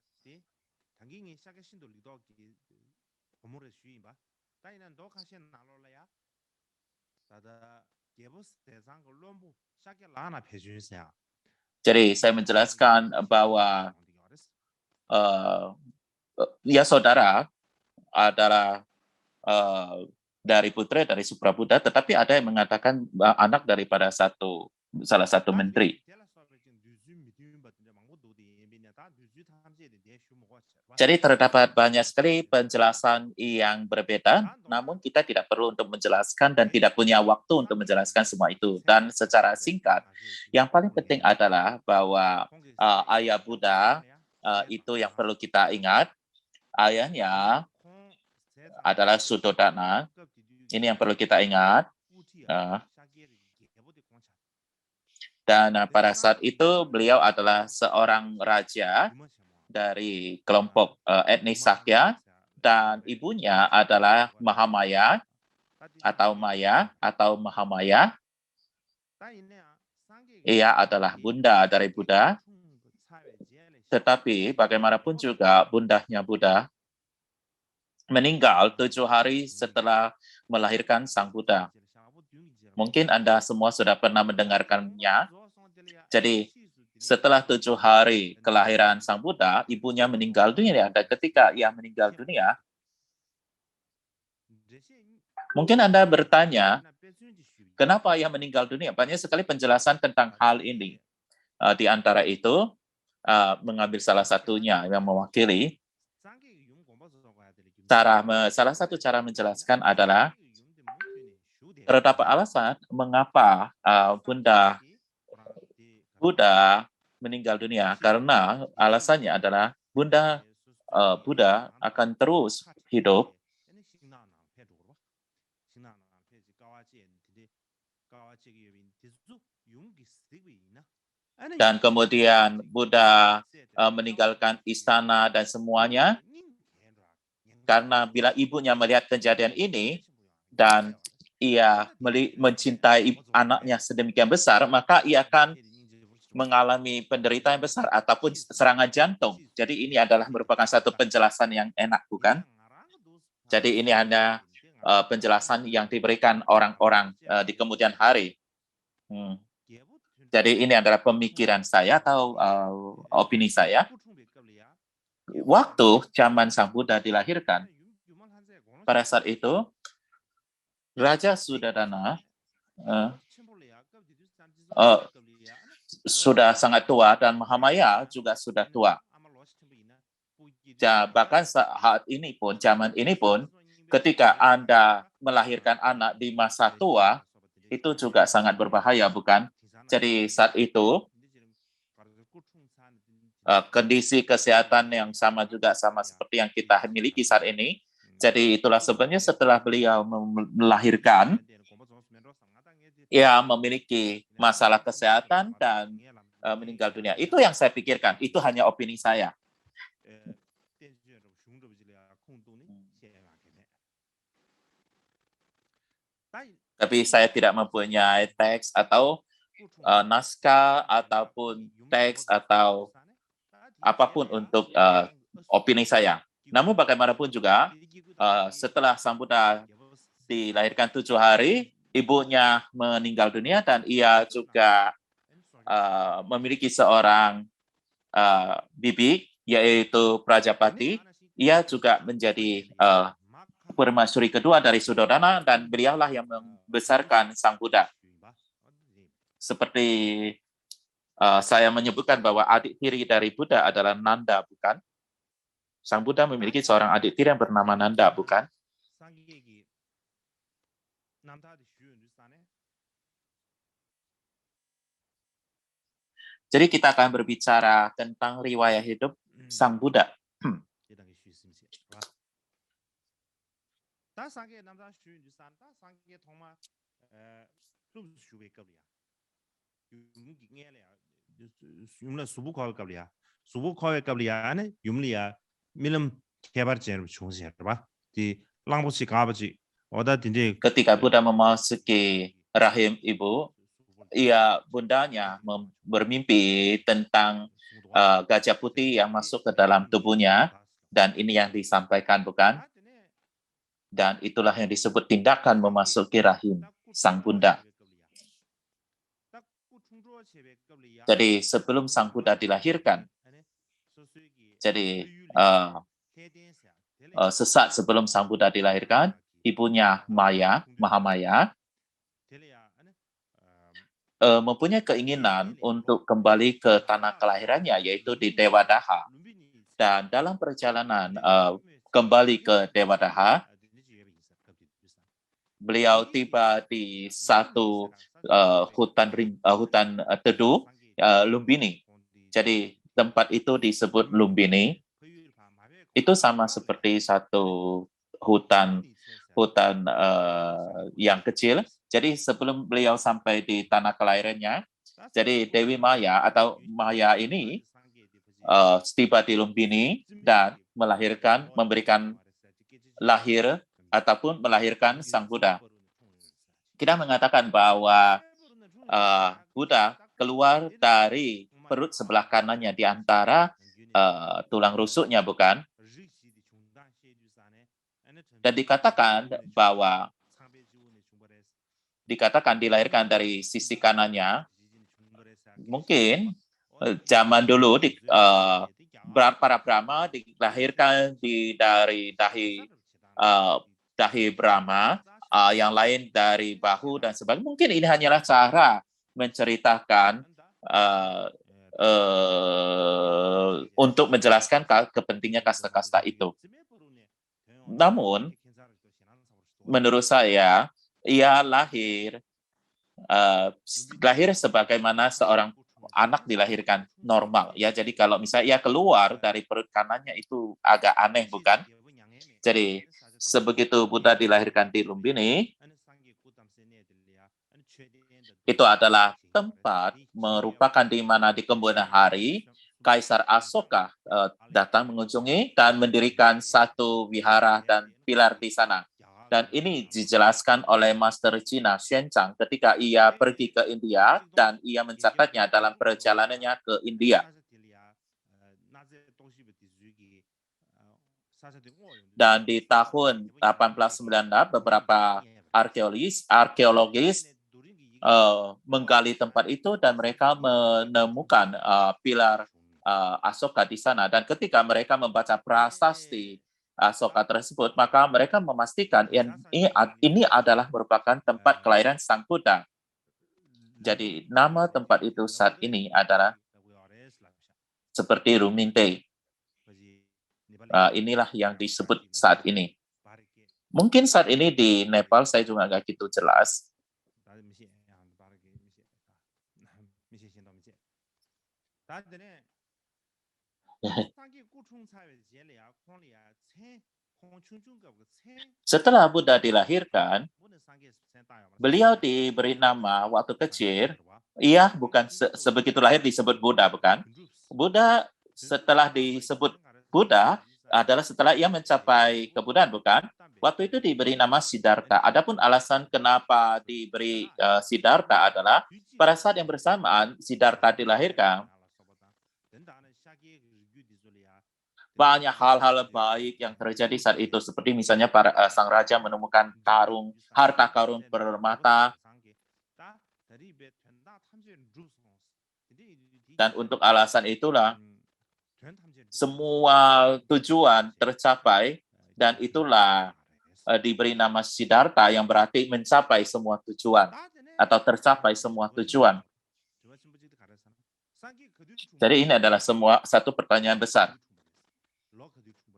Jadi saya menjelaskan bahwa Yasodhara adalah dari putri dari Supra Buddha, tetapi ada yang mengatakan anak daripada salah satu menteri. Jadi terdapat banyak sekali penjelasan yang berbeda, namun kita tidak perlu untuk menjelaskan dan tidak punya waktu untuk menjelaskan semua itu. Dan secara singkat, yang paling penting adalah bahwa ayah Buddha itu yang perlu kita ingat. Ayahnya adalah Suddhodana. Ini yang perlu kita ingat. Dan pada saat itu beliau adalah seorang raja dari kelompok etnis Sakya, dan ibunya adalah Mahamaya atau Maya atau Mahamaya. Ia adalah bunda dari Buddha, tetapi bagaimanapun juga bundanya Buddha meninggal 7 hari setelah melahirkan Sang Buddha. Mungkin Anda semua sudah pernah mendengarkannya. Jadi setelah 7 hari kelahiran Sang Buddha, ibunya meninggal dunia. Dan ketika ia meninggal dunia, mungkin Anda bertanya, kenapa ia meninggal dunia? Banyak sekali penjelasan tentang hal ini. Di antara itu, mengambil salah satunya yang mewakili, salah satu cara menjelaskan adalah terdapat alasan mengapa Bunda Buddha meninggal dunia, karena alasannya adalah Bunda Buddha akan terus hidup dan kemudian Buddha meninggalkan istana dan semuanya, karena bila ibunya melihat kejadian ini dan ia mencintai anaknya sedemikian besar, maka ia akan mengalami penderitaan besar ataupun serangan jantung. Jadi ini adalah merupakan satu penjelasan yang enak, bukan? Jadi ini hanya penjelasan yang diberikan orang-orang di kemudian hari. Jadi ini adalah pemikiran saya atau opini saya. Waktu zaman Sang Buddha dilahirkan, pada saat itu Raja Suddhodana sudah sangat tua dan Mahamaya juga sudah tua. Bahkan saat ini pun, zaman ini pun, ketika Anda melahirkan anak di masa tua, itu juga sangat berbahaya, bukan? Jadi saat itu, kondisi kesehatan yang sama juga sama seperti yang kita miliki saat ini. Jadi itulah sebenarnya setelah beliau melahirkan, ia memiliki masalah kesehatan dan meninggal dunia. Itu yang saya pikirkan. Itu hanya opini saya. Tapi saya tidak mempunyai teks atau naskah ataupun teks atau apapun untuk opini saya. Namun bagaimanapun juga, setelah Sang Buddha dilahirkan 7 hari, ibunya meninggal dunia dan ia juga memiliki seorang bibi, yaitu Prajapati. Ia juga menjadi permaisuri kedua dari Suddhodana dan beliaulah yang membesarkan Sang Buddha. Seperti saya menyebutkan bahwa adik tiri dari Buddha adalah Nanda, bukan? Sang Buddha memiliki seorang adik tiri yang bernama Nanda, bukan? Jadi kita akan berbicara tentang riwayat hidup Sang Buddha. Ketika Buddha memasuki rahim ibu, bundanya bermimpi tentang gajah putih yang masuk ke dalam tubuhnya, dan ini yang disampaikan, bukan? Dan itulah yang disebut tindakan memasuki rahim Sang Buddha. Jadi sebelum Sang Buddha dilahirkan, jadi sesaat sebelum Sang Buddha dilahirkan, ibunya Mahamaya, mempunyai keinginan untuk kembali ke tanah kelahirannya, yaitu di Devadaha. Dan dalam perjalanan kembali ke Devadaha, beliau tiba di satu hutan teduh, Lumbini. Jadi tempat itu disebut Lumbini. Itu sama seperti satu hutan yang kecil. Jadi sebelum beliau sampai di tanah kelahirannya, jadi Dewi Maya atau Maya ini tiba di Lumbini dan memberikan lahir ataupun melahirkan Sang Buddha. Kita mengatakan bahwa Buddha keluar dari perut sebelah kanannya di antara tulang rusuknya, bukan? Dan dikatakan dilahirkan dari sisi kanannya. Mungkin zaman dulu para Brahma dilahirkan dari dahi Brahma, yang lain dari bahu dan sebagainya. Mungkin ini hanyalah cara menceritakan untuk menjelaskan kepentingan kasta-kasta itu. Namun, menurut saya, ia lahir sebagaimana seorang anak dilahirkan normal. Ya, jadi kalau misalnya ia keluar dari perut kanannya itu agak aneh, bukan? Jadi sebegitu Buddha dilahirkan di Lumbini, itu adalah tempat merupakan di mana di kemudian hari Kaisar Asoka datang mengunjungi dan mendirikan satu wihara dan pilar di sana. Dan ini dijelaskan oleh Master Cina Xuanzang ketika ia pergi ke India dan ia mencatatnya dalam perjalanannya ke India. Dan di tahun 1896 beberapa arkeologis menggali tempat itu dan mereka menemukan pilar Asoka di sana. Dan ketika mereka membaca prasasti Asoka tersebut, maka mereka memastikan ini adalah merupakan tempat kelahiran Sang Buddha. Jadi nama tempat itu saat ini adalah seperti Ruminte. Inilah yang disebut saat ini. Mungkin saat ini di Nepal saya juga nggak gitu jelas. Setelah Buddha dilahirkan, beliau diberi nama waktu kecil. Ia bukan sebegitu lahir disebut Buddha, bukan? Buddha setelah disebut Buddha adalah setelah ia mencapai kebuddhaan, bukan? Waktu itu diberi nama Siddhartha. Adapun alasan kenapa diberi Siddhartha adalah pada saat yang bersamaan Siddhartha dilahirkan, banyak hal-hal baik yang terjadi saat itu, seperti misalnya sang raja menemukan harta karun permata. Dan untuk alasan itulah semua tujuan tercapai, dan itulah diberi nama Siddhartha yang berarti mencapai semua tujuan atau tercapai semua tujuan. Jadi ini adalah satu pertanyaan besar.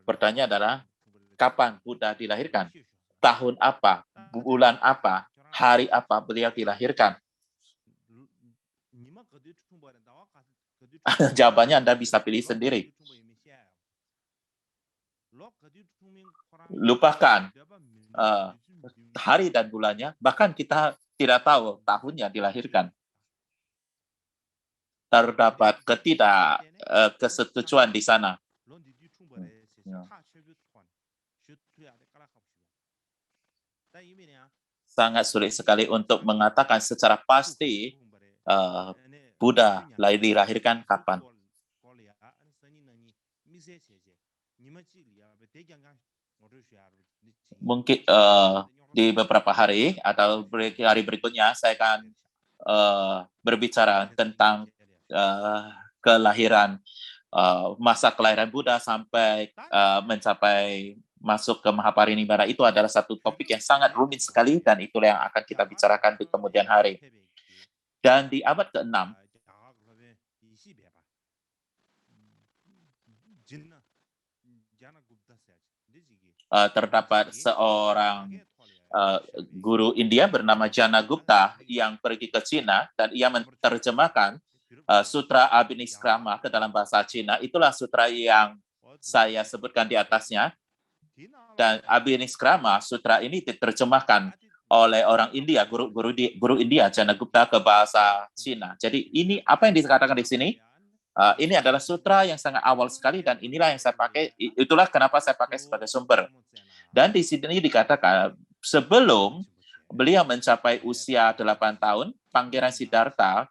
Pertanyaan adalah, kapan Buddha dilahirkan? Tahun apa? Bulan apa? Hari apa beliau dilahirkan? Jawabannya Anda bisa pilih sendiri. Lupakan hari dan bulannya, bahkan kita tidak tahu tahunnya dilahirkan. Terdapat kesetujuan di sana. Sangat sulit sekali untuk mengatakan secara pasti Buddha dilahirkan kapan. Mungkin di beberapa hari atau hari berikutnya saya akan berbicara tentang kelahiran, masa kelahiran Buddha sampai mencapai masuk ke Mahaparinibbana. Itu adalah satu topik yang sangat rumit sekali dan itulah yang akan kita bicarakan di kemudian hari. Dan di abad ke-6, terdapat seorang guru India bernama Janagupta yang pergi ke Cina dan ia menerjemahkan Sutra Abhiniskrama ke dalam bahasa Cina. Itulah sutra yang saya sebutkan di atasnya. Dan Abhiniskrama, sutra ini diterjemahkan oleh orang India, guru India Janagupta ke bahasa Cina. Jadi ini apa yang dikatakan di sini? Ini adalah sutra yang sangat awal sekali dan inilah yang saya pakai. Itulah kenapa saya pakai sebagai sumber. Dan di sini dikatakan sebelum beliau mencapai usia 8 tahun, Pangeran Siddhartha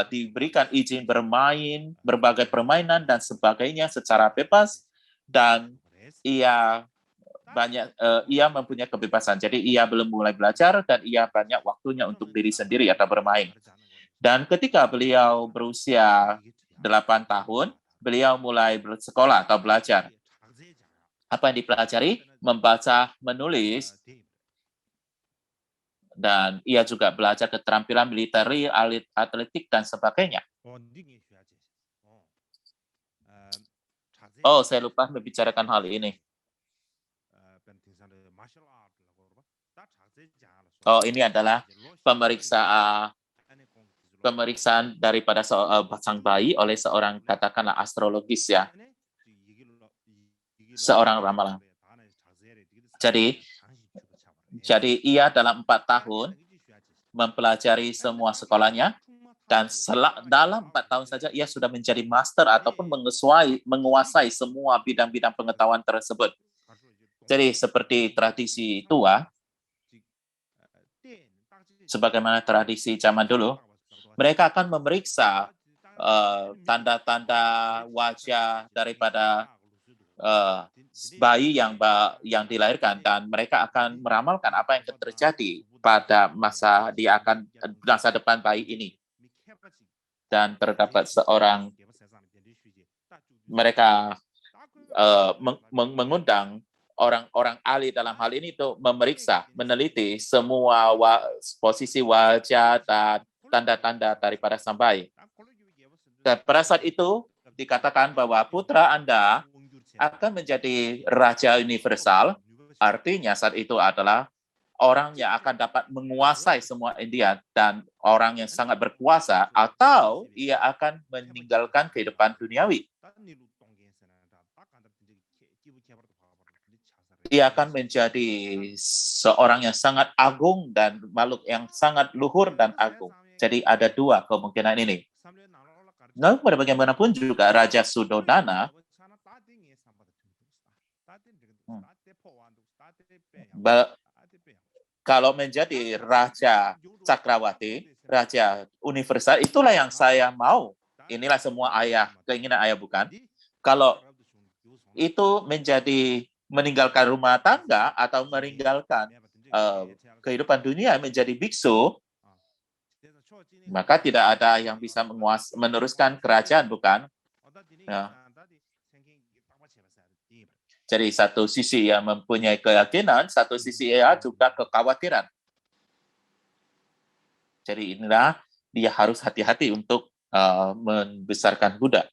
diberikan izin bermain berbagai permainan dan sebagainya secara bebas dan ia mempunyai kebebasan. Jadi ia belum mulai belajar dan ia banyak waktunya untuk diri sendiri atau bermain. Dan ketika beliau berusia 8 tahun, beliau mulai bersekolah atau belajar. Apa yang dipelajari? Membaca, menulis, dan ia juga belajar keterampilan militer, atletik, dan sebagainya. Oh, saya lupa membicarakan hal ini. Oh, ini adalah pemeriksaan daripada sang bayi oleh seorang, katakanlah, astrologis ya, seorang ramalan. Jadi ia dalam 4 tahun mempelajari semua sekolahnya dan dalam 4 tahun saja ia sudah menjadi master ataupun menguasai semua bidang-bidang pengetahuan tersebut. Jadi seperti tradisi tua, sebagaimana tradisi zaman dulu, mereka akan memeriksa tanda-tanda wajah daripada bayi yang dilahirkan dan mereka akan meramalkan apa yang akan terjadi pada masa depan bayi ini. Dan terdapat seorang, mereka mengundang orang-orang ahli dalam hal ini untuk memeriksa, meneliti semua posisi wajah dan tanda-tanda daripada sang bayi. Dan pada saat itu dikatakan bahwa putra Anda akan menjadi raja universal, artinya saat itu adalah orang yang akan dapat menguasai semua India dan orang yang sangat berkuasa, atau ia akan meninggalkan kehidupan duniawi. Ia akan menjadi seorang yang sangat agung dan makhluk yang sangat luhur dan agung. Jadi ada 2 kemungkinan ini. Nah, pada bagaimanapun juga Raja Suddhodana kalau menjadi Raja Cakrawati, Raja Universal, itulah yang saya mau. Inilah semua keinginan ayah, bukan? Kalau itu meninggalkan rumah tangga atau meninggalkan kehidupan dunia menjadi biksu, maka tidak ada yang bisa meneruskan kerajaan, bukan? Ya. Jadi satu sisi ia mempunyai keyakinan, satu sisi ia juga kekhawatiran. Jadi inilah dia harus hati-hati untuk membesarkan Buddha.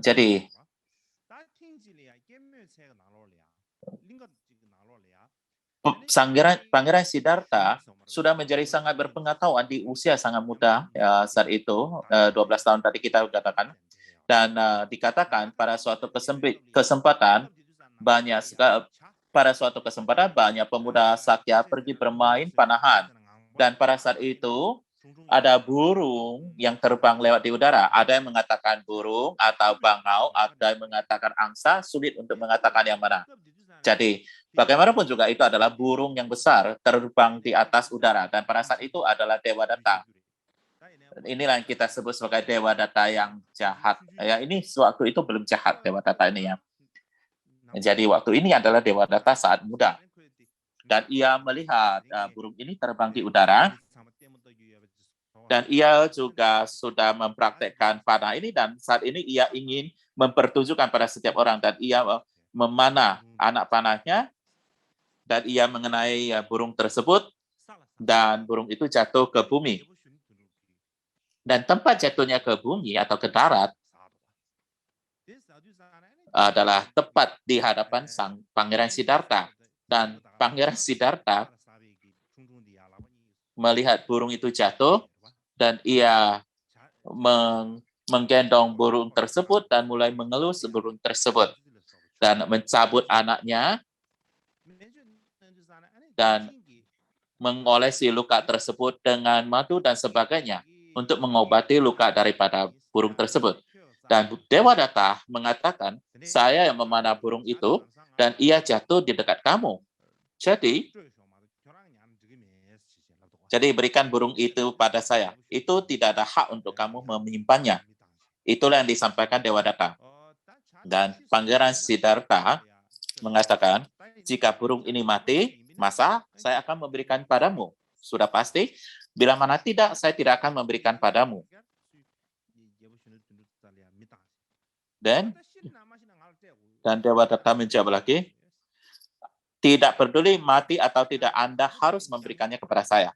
Jadi Pangeran Siddhartha sudah menjadi sangat berpengetahuan di usia sangat muda ya, saat itu 12 tahun tadi kita katakan, dan dikatakan pada suatu kesempatan banyak pemuda Sakya pergi bermain panahan, dan pada saat itu ada burung yang terbang lewat di udara. Ada yang mengatakan burung atau bangau, ada yang mengatakan angsa, sulit untuk mengatakan yang mana. Jadi bagaimanapun juga itu adalah burung yang besar terbang di atas udara, dan pada saat itu adalah Dewa Datta. Inilah yang kita sebut sebagai Dewa Datta yang jahat. Ya, ini waktu itu belum jahat Dewa Datta ini ya. Jadi waktu ini adalah Dewa Datta saat muda. Dan ia melihat burung ini terbang di udara, dan ia juga sudah mempraktekkan panah ini, dan saat ini ia ingin mempertunjukkan pada setiap orang, dan ia memanah anak panahnya, dan ia mengenai burung tersebut, dan burung itu jatuh ke bumi. Dan tempat jatuhnya ke bumi atau ke darat adalah tepat di hadapan sang Pangeran Siddhartha. Dan Pangeran Siddhartha melihat burung itu jatuh, dan ia menggendong burung tersebut dan mulai mengelus burung tersebut, dan mencabut anaknya dan mengolesi luka tersebut dengan madu dan sebagainya untuk mengobati luka daripada burung tersebut. Dan Dewa Datta mengatakan, saya yang memanah burung itu dan ia jatuh di dekat kamu. Jadi berikan burung itu pada saya. Itu tidak ada hak untuk kamu menyimpannya. Itulah yang disampaikan Dewa Datta. Dan Pangeran Siddhartha mengatakan, jika burung ini mati, masa saya akan memberikan padamu? Sudah pasti. Bila mana tidak, saya tidak akan memberikan padamu. Dan Dewa Datta menjawab lagi, tidak peduli mati atau tidak, Anda harus memberikannya kepada saya.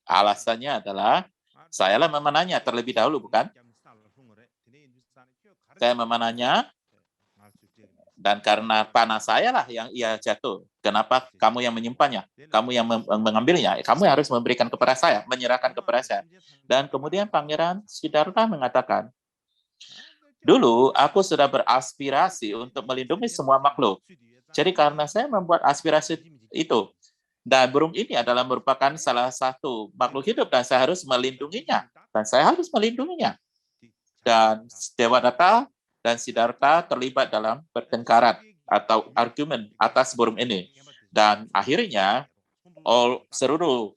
Alasannya adalah, sayalah memanahnya terlebih dahulu, bukan? Saya memanahnya, dan karena panah saya lah yang ia jatuh. Kenapa kamu yang menyimpannya? Kamu yang mengambilnya? Kamu harus memberikan kepada saya, menyerahkan kepada saya. Dan kemudian Pangeran Siddhartha mengatakan, dulu aku sudah beraspirasi untuk melindungi semua makhluk. Jadi karena saya membuat aspirasi itu, dan burung ini adalah merupakan salah satu makhluk hidup, dan saya harus melindunginya. Dan Dewa Datta dan Siddhartha terlibat dalam pertengkaran atau argumen atas burung ini. Dan akhirnya seluruh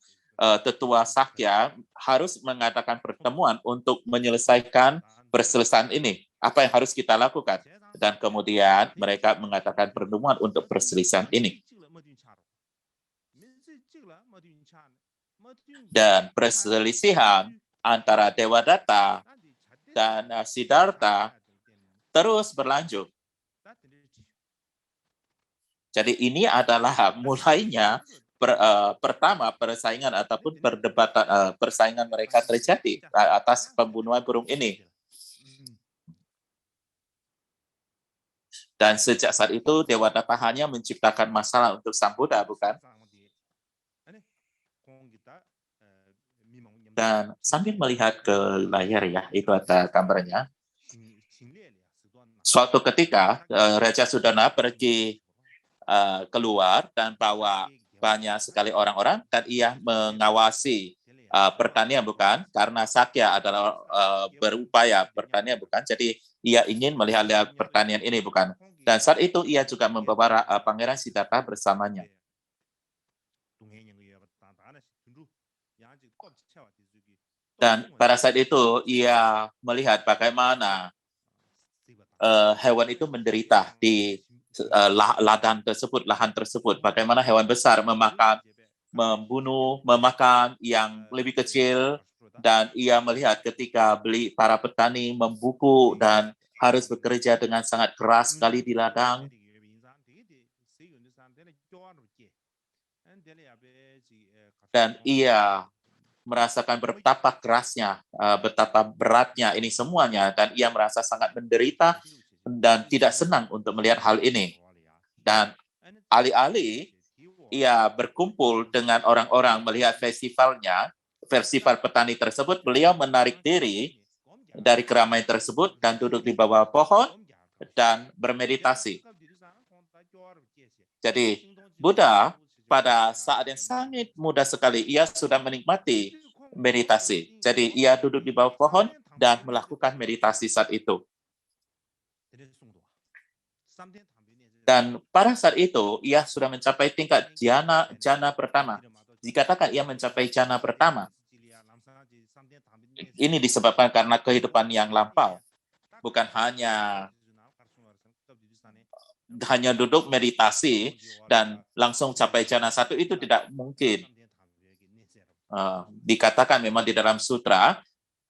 tetua Sakya harus mengadakan pertemuan untuk menyelesaikan perselisihan ini. Apa yang harus kita lakukan? Dan kemudian mereka mengadakan pertemuan untuk perselisihan ini. Dan perselisihan antara Dewa Datta dan Siddhartha terus berlanjut. Jadi ini adalah mulainya pertama persaingan ataupun perdebatan persaingan mereka terjadi atas pembunuhan burung ini. Dan sejak saat itu Dewa Datta hanya menciptakan masalah untuk Sang Buddha, bukan? Dan sambil melihat ke layar ya, itu ada gambarnya. Suatu ketika Raja Sudana pergi keluar dan bawa banyak sekali orang-orang, dan ia mengawasi pertanian, bukan? Karena Sakya adalah berupaya pertanian, bukan? Jadi ia ingin melihat pertanian ini, bukan? Dan saat itu ia juga membawa Pangeran Siddhartha bersamanya. Dan pada saat itu ia melihat bagaimana hewan itu menderita di lahan tersebut. Bagaimana hewan besar memakan yang lebih kecil, dan ia melihat ketika para petani membungkuk dan harus bekerja dengan sangat keras sekali di ladang. dan ia merasakan betapa kerasnya, betapa beratnya ini semuanya, dan ia merasa sangat menderita dan tidak senang untuk melihat hal ini. Dan alih-alih ia berkumpul dengan orang-orang melihat festivalnya, festival petani tersebut, beliau menarik diri dari keramaian tersebut dan duduk di bawah pohon dan bermeditasi. Jadi Buddha pada saat yang sangat muda sekali, ia sudah menikmati meditasi. Jadi ia duduk di bawah pohon dan melakukan meditasi saat itu. Dan pada saat itu, ia sudah mencapai tingkat jana pertama. Dikatakan ia mencapai jana pertama. Ini disebabkan karena kehidupan yang lampau. Bukan hanya duduk meditasi dan langsung capai jana satu, itu tidak mungkin. Dikatakan memang di dalam sutra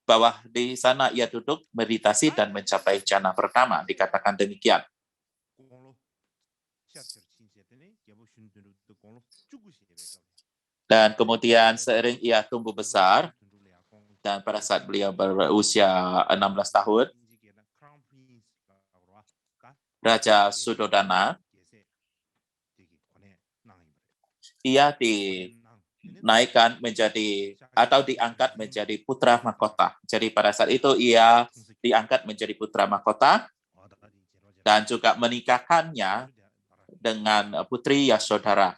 bahwa di sana ia duduk meditasi dan mencapai jana pertama. Dikatakan demikian. Dan kemudian seiring ia tumbuh besar, dan pada saat beliau berusia 16 tahun, Raja Suddhodana, ia dinaikkan menjadi atau diangkat menjadi putra mahkota. Jadi pada saat itu ia diangkat menjadi putra mahkota dan juga menikahkannya dengan putri Yasodhara.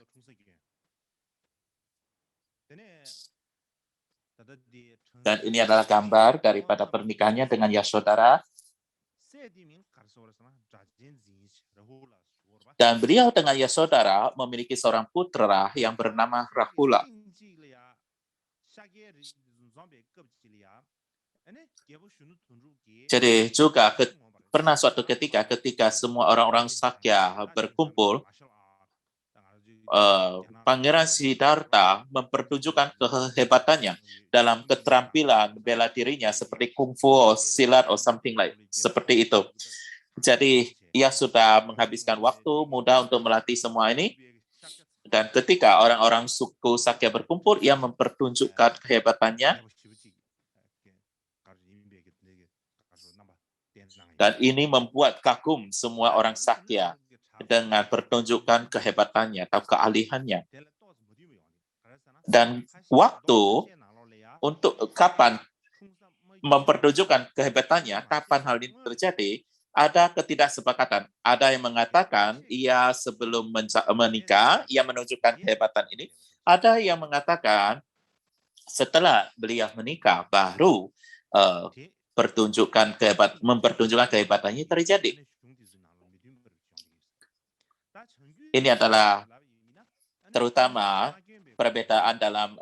Dan ini adalah gambar daripada pernikahannya dengan Yasodhara. Dan beliau dengan Yasodhara memiliki seorang putra yang bernama Rahula. Jadi juga pernah suatu ketika semua orang-orang Sakya berkumpul, Pangeran Siddhartha mempertunjukkan kehebatannya dalam keterampilan bela dirinya seperti kungfu, silat, or something like seperti itu. Jadi ia sudah menghabiskan waktu muda untuk melatih semua ini. Dan ketika orang-orang suku Sakya berkumpul, ia mempertunjukkan kehebatannya. Dan ini membuat kagum semua orang Sakya dengan pertunjukan kehebatannya atau keahliannya. Dan waktu untuk kapan mempertunjukkan kehebatannya, kapan hal ini terjadi, ada ketidaksepakatan. Ada yang mengatakan ia sebelum menikah, ia menunjukkan kehebatan ini. Ada yang mengatakan setelah beliau menikah, baru mempertunjukkan kehebatannya terjadi. Ini adalah terutama perbedaan dalam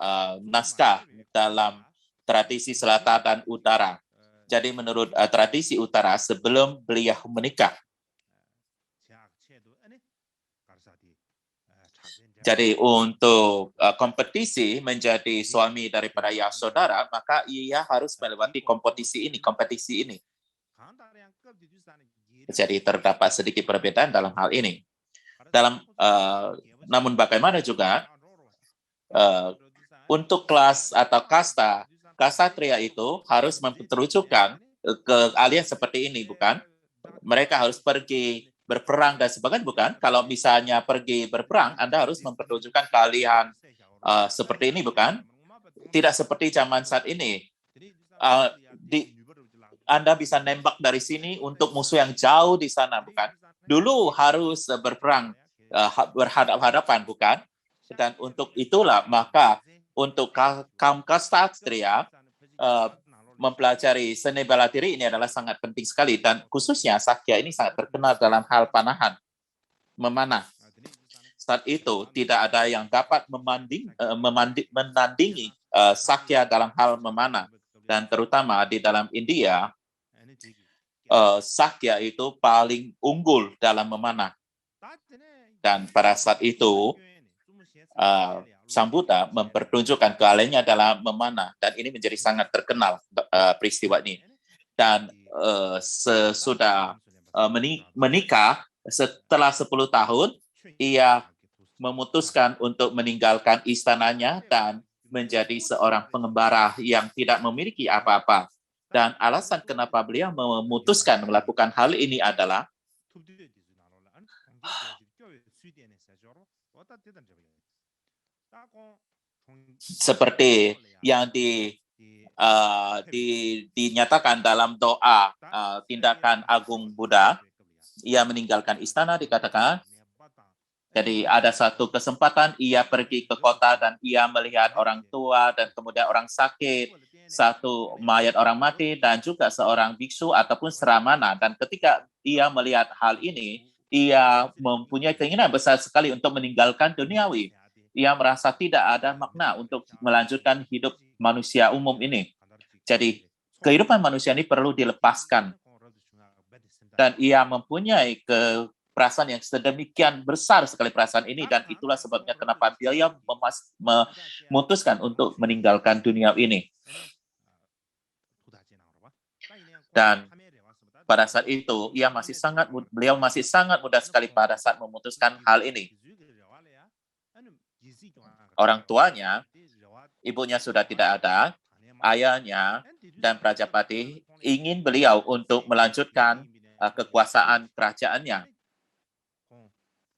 naskah dalam tradisi selatan dan utara. Jadi menurut tradisi utara, sebelum beliau menikah, jadi untuk kompetisi menjadi suami daripada Yasodhara, maka ia harus melewati kompetisi ini. Jadi terdapat sedikit perbedaan dalam hal ini. Namun bagaimana juga untuk kelas atau kasta ksatria itu harus mempertunjukkan keahlian seperti ini, bukan? Mereka harus pergi berperang dan sebagainya, bukan? Kalau misalnya pergi berperang, Anda harus mempertunjukkan keahlian seperti ini, bukan? Tidak seperti zaman saat ini. Anda bisa nembak dari sini untuk musuh yang jauh di sana, bukan? Dulu harus berperang berhadap-hadapan, bukan? Dan untuk itulah maka untuk kaum ksatria mempelajari seni bela diri ini adalah sangat penting sekali, dan khususnya Sakya ini sangat terkenal dalam hal panahan, memanah. Saat itu tidak ada yang dapat menandingi Sakya dalam hal memanah, dan terutama di dalam India Sakya itu paling unggul dalam memanah. Dan pada saat itu Sang Buddha mempertunjukkan keahliannya dalam memanah, dan ini menjadi sangat terkenal peristiwa ini. Dan sesudah menikah, setelah 10 tahun, ia memutuskan untuk meninggalkan istananya dan menjadi seorang pengembara yang tidak memiliki apa-apa. Dan alasan kenapa beliau memutuskan melakukan hal ini adalah seperti yang dinyatakan dalam doa tindakan agung Buddha. Ia meninggalkan istana, dikatakan. Jadi ada satu kesempatan ia pergi ke kota dan ia melihat orang tua dan kemudian orang sakit, satu mayat orang mati dan juga seorang biksu ataupun seramana. Dan ketika ia melihat hal ini, ia mempunyai keinginan besar sekali untuk meninggalkan duniawi. Ia merasa tidak ada makna untuk melanjutkan hidup manusia umum ini. Jadi kehidupan manusia ini perlu dilepaskan. Dan ia mempunyai perasaan yang sedemikian besar sekali perasaan ini, dan itulah sebabnya kenapa beliau memutuskan untuk meninggalkan dunia ini. Dan pada saat itu beliau masih sangat muda sekali pada saat memutuskan hal ini. Orang tuanya, ibunya sudah tidak ada, ayahnya dan Prajapati ingin beliau untuk melanjutkan kekuasaan kerajaannya.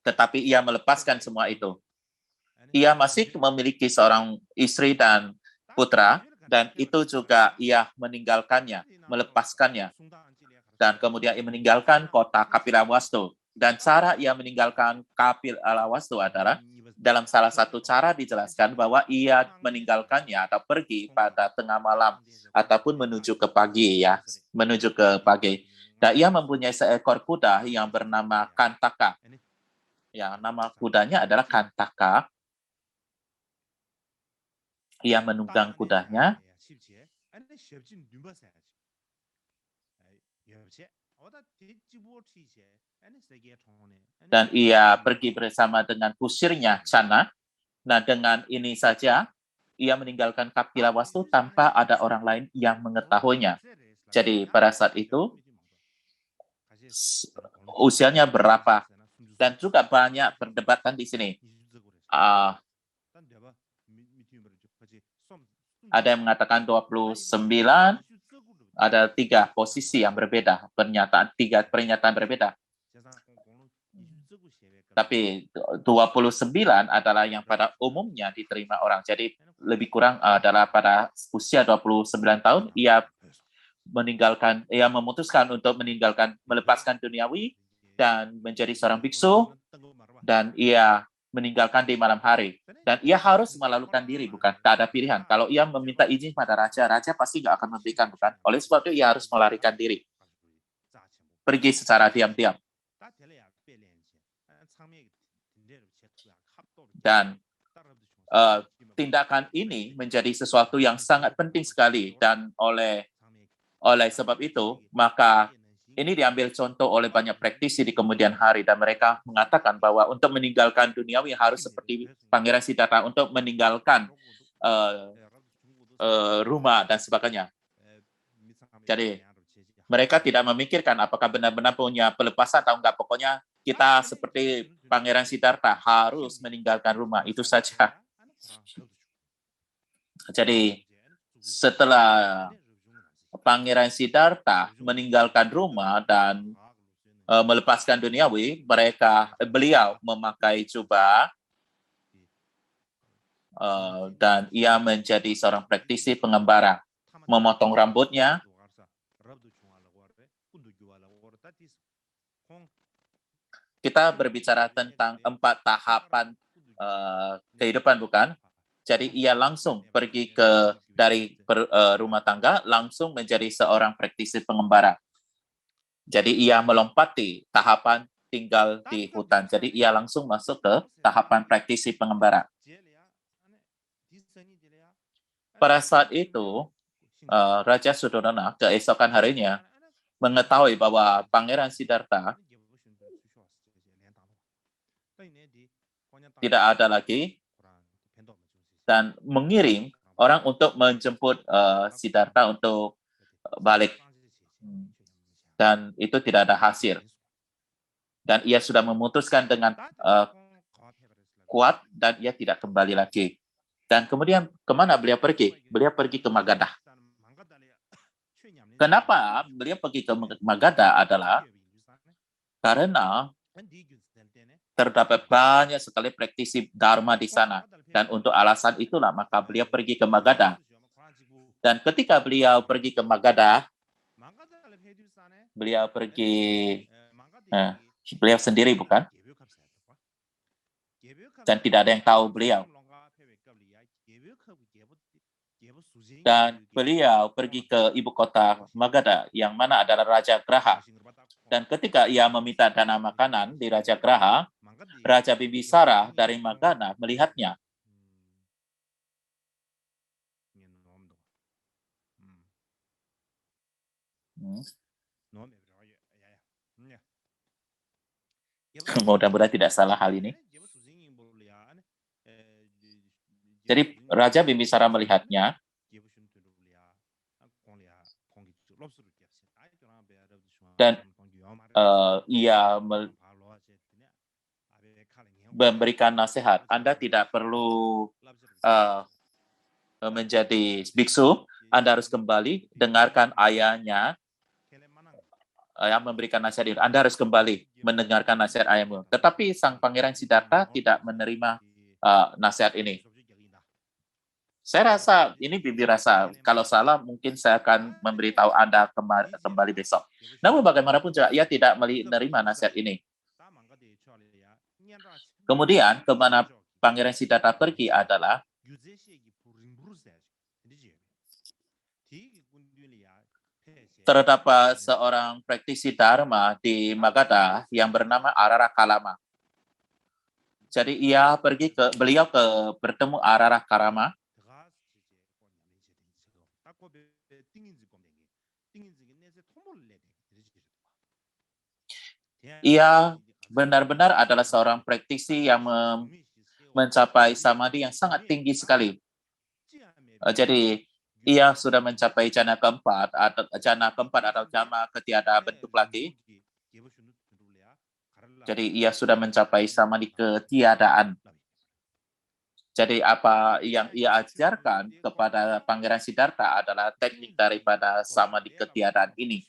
Tetapi ia melepaskan semua itu. Ia masih memiliki seorang istri dan putra, dan itu juga ia meninggalkannya, melepaskannya. Dan kemudian ia meninggalkan kota Kapilavastu. Dan cara ia meninggalkan Kapilavastu adalah, dalam salah satu cara dijelaskan bahwa ia meninggalkannya atau pergi pada tengah malam, ataupun menuju ke pagi. Dan ia mempunyai seekor kuda yang bernama Kantaka. Ya, nama kudanya adalah Kantaka. Ia menunggang kudanya. Dan ia pergi bersama dengan kusirnya, Chana. Nah, dengan ini saja, ia meninggalkan Kapilavastu tanpa ada orang lain yang mengetahuinya. Jadi, pada saat itu, usianya berapa? Dan juga banyak perdebatan di sini. Ada yang mengatakan 29, ada 3 posisi yang berbeda, tiga pernyataan berbeda. Tapi 29 adalah yang pada umumnya diterima orang. Jadi lebih kurang adalah pada usia 29 tahun, ia memutuskan untuk melepaskan duniawi dan menjadi seorang biksu, dan ia meninggalkan di malam hari. Dan ia harus melalukan diri, bukan? Tak ada pilihan. Kalau ia meminta izin pada raja, raja pasti nggak akan memberikan, bukan? Oleh sebab itu, ia harus melarikan diri. Pergi secara diam-diam. Dan tindakan ini menjadi sesuatu yang sangat penting sekali. Dan oleh sebab itu, maka ini diambil contoh oleh banyak praktisi di kemudian hari, dan mereka mengatakan bahwa untuk meninggalkan duniawi harus seperti Pangeran Siddhartha, untuk meninggalkan rumah dan sebagainya. Jadi mereka tidak memikirkan apakah benar-benar punya pelepasan atau enggak. Pokoknya kita seperti Pangeran Siddhartha harus meninggalkan rumah, itu saja. Jadi setelah Pangeran Siddhartha meninggalkan rumah dan melepaskan duniawi, beliau memakai jubah dan ia menjadi seorang praktisi pengembara, memotong rambutnya. Kita berbicara tentang 4 tahapan kehidupan, bukan? Jadi ia langsung pergi dari rumah tangga, langsung menjadi seorang praktisi pengembara. Jadi ia melompati tahapan tinggal di hutan. Jadi ia langsung masuk ke tahapan praktisi pengembara. Pada saat itu, Raja Suddhodana keesokan harinya mengetahui bahwa Pangeran Siddhartha tidak ada lagi, dan mengirim orang untuk menjemput Siddhartha untuk balik. Dan itu tidak ada hasil. Dan ia sudah memutuskan dengan kuat, dan ia tidak kembali lagi. Dan kemudian kemana beliau pergi? Beliau pergi ke Magadha. Kenapa beliau pergi ke Magadha adalah karena terdapat banyak sekali praktisi Dharma di sana. Dan untuk alasan itulah maka beliau pergi ke Magadha. Dan ketika beliau pergi ke Magadha, beliau pergi, beliau sendiri bukan? Dan tidak ada yang tahu beliau. Dan beliau pergi ke ibu kota Magadha, yang mana adalah Raja Graha. Dan ketika ia meminta dana makanan di Raja Graha, Raja Bimbisara dari Magadha melihatnya. Mudah-mudahan tidak salah hal ini. Jadi Raja Bimbisara melihatnya, dan ia memberikan nasihat. Anda tidak perlu menjadi biksu, Anda harus kembali dengarkan ayahnya yang memberikan nasihat itu. Anda harus kembali mendengarkan nasihat ayahmu. Tetapi sang Pangeran Siddhartha tidak menerima nasihat ini. Saya rasa, ini Bibi rasa, kalau salah mungkin saya akan memberitahu Anda kembali besok. Namun bagaimanapun juga, ia tidak menerima nasihat ini. Kemudian, kemana Pangeran Siddhartha pergi adalah terdapat seorang praktisi Dharma di Magadha yang bernama Arara Kalama. Jadi beliau bertemu Arara Kalama. Ia benar-benar adalah seorang praktisi yang mencapai samadhi yang sangat tinggi sekali. Jadi ia sudah mencapai jana keempat atau jama ketiada bentuk lagi. Jadi ia sudah mencapai samadhi ketiadaan. Jadi apa yang ia ajarkan kepada Pangeran Siddhartha adalah teknik daripada samadhi ketiadaan ini.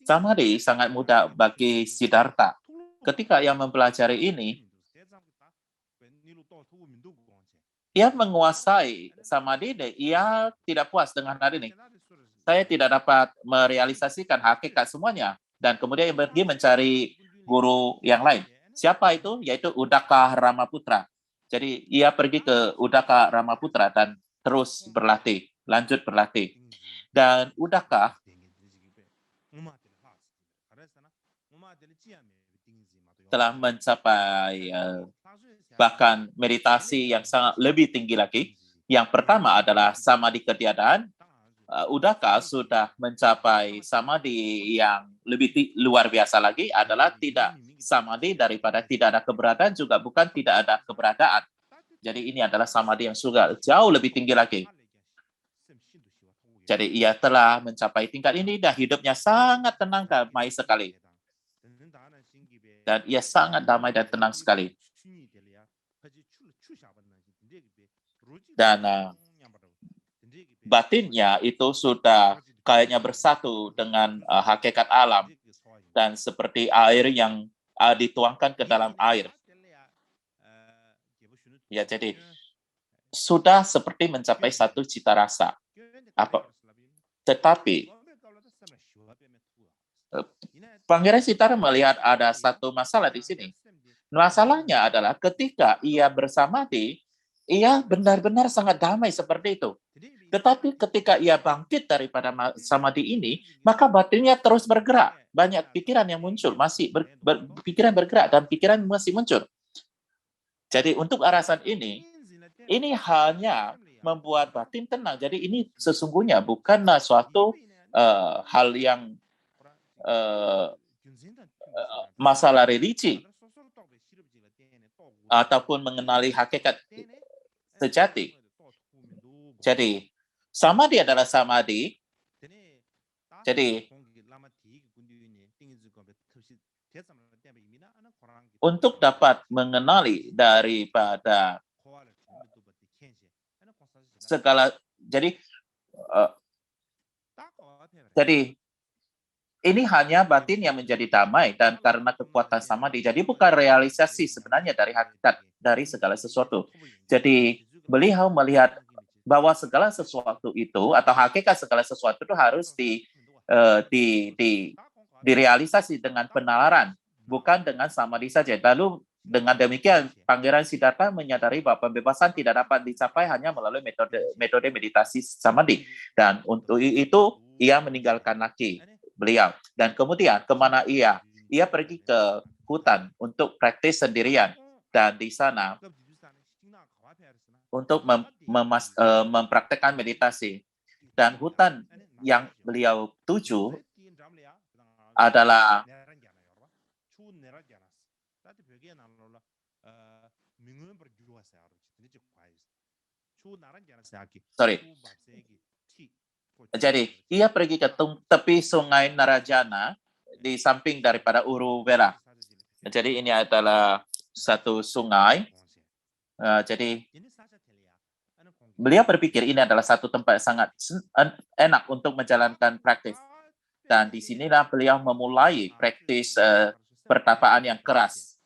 Samadhi sangat mudah bagi Siddhartha. Ketika ia mempelajari ini, ia menguasai samadhi dan ia tidak puas dengan hal ini. Saya tidak dapat merealisasikan hakikat semuanya. Dan kemudian ia pergi mencari guru yang lain. Siapa itu? Yaitu Udaka Ramaputra. Jadi ia pergi ke Udaka Ramaputra dan terus berlatih, lanjut berlatih. Dan Udaka telah mencapai bahkan meditasi yang sangat lebih tinggi lagi. Yang pertama adalah samadhi ketiadaan. Udaka sudah mencapai samadhi yang lebih luar biasa lagi, adalah tidak samadhi daripada tidak ada keberadaan, juga bukan tidak ada keberadaan. Jadi ini adalah samadhi yang sudah jauh lebih tinggi lagi. Jadi ia telah mencapai tingkat ini dan hidupnya sangat tenang, damai sekali. Dan ia sangat damai dan tenang sekali. Dan batinnya itu sudah kayaknya bersatu dengan hakikat alam, dan seperti air yang dituangkan ke dalam air. Ya, jadi sudah seperti mencapai satu cita rasa. Tetapi Pangeran Siddhartha melihat ada satu masalah di sini. Masalahnya adalah ketika ia bersamadhi, ia benar-benar sangat damai seperti itu. Tetapi ketika ia bangkit daripada samadhi ini, maka batinnya terus bergerak. Banyak pikiran yang muncul, masih pikiran bergerak dan pikiran masih muncul. Jadi untuk alasan ini hanya membuat batin tenang. Jadi ini sesungguhnya bukanlah suatu hal yang masalah religi ataupun mengenali hakikat sejati. Jadi samadhi adalah samadhi. Jadi untuk dapat mengenali daripada segala, jadi eh, jadi ini hanya batin yang menjadi damai dan karena kekuatan samadhi. Jadi bukan realisasi sebenarnya dari hakikat dari segala sesuatu. Jadi beliau melihat bahwa segala sesuatu itu atau hakikat segala sesuatu itu harus direalisasi dengan penalaran, bukan dengan samadhi saja. Lalu dengan demikian Pangeran Siddhartha menyadari bahwa pembebasan tidak dapat dicapai hanya melalui metode meditasi samadhi, dan untuk itu ia meninggalkan laki beliau. Dan kemudian kemana ia? Ia pergi ke hutan untuk praktis sendirian. Dan di sana untuk mempraktekkan meditasi. Dan hutan yang beliau tuju adalah jadi ia pergi ke tepi sungai Narajana di samping daripada Uruvela. Jadi ini adalah satu sungai. Jadi beliau berpikir ini adalah satu tempat yang sangat enak untuk menjalankan praktis. Dan disinilah beliau memulai praktis pertapaan yang keras.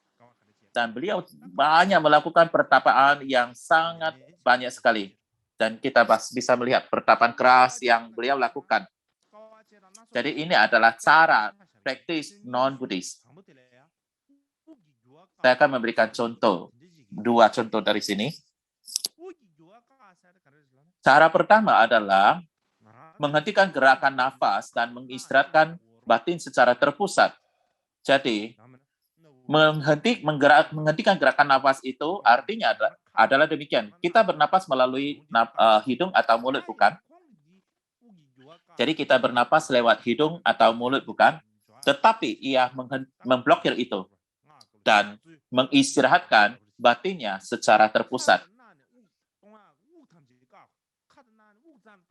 Dan beliau banyak melakukan pertapaan yang sangat banyak sekali. Dan kita bisa melihat pertapaan keras yang beliau lakukan. Jadi ini adalah cara praktis non-Buddhis. Saya akan memberikan contoh, 2 contoh dari sini. Cara pertama adalah menghentikan gerakan nafas dan mengistirahatkan batin secara terpusat. Jadi, menghentikan gerakan nafas itu artinya adalah demikian. Kita bernapas melalui hidung atau mulut, bukan? Jadi kita bernapas lewat hidung atau mulut, bukan? Tetapi ia memblokir itu dan mengistirahatkan batinnya secara terpusat.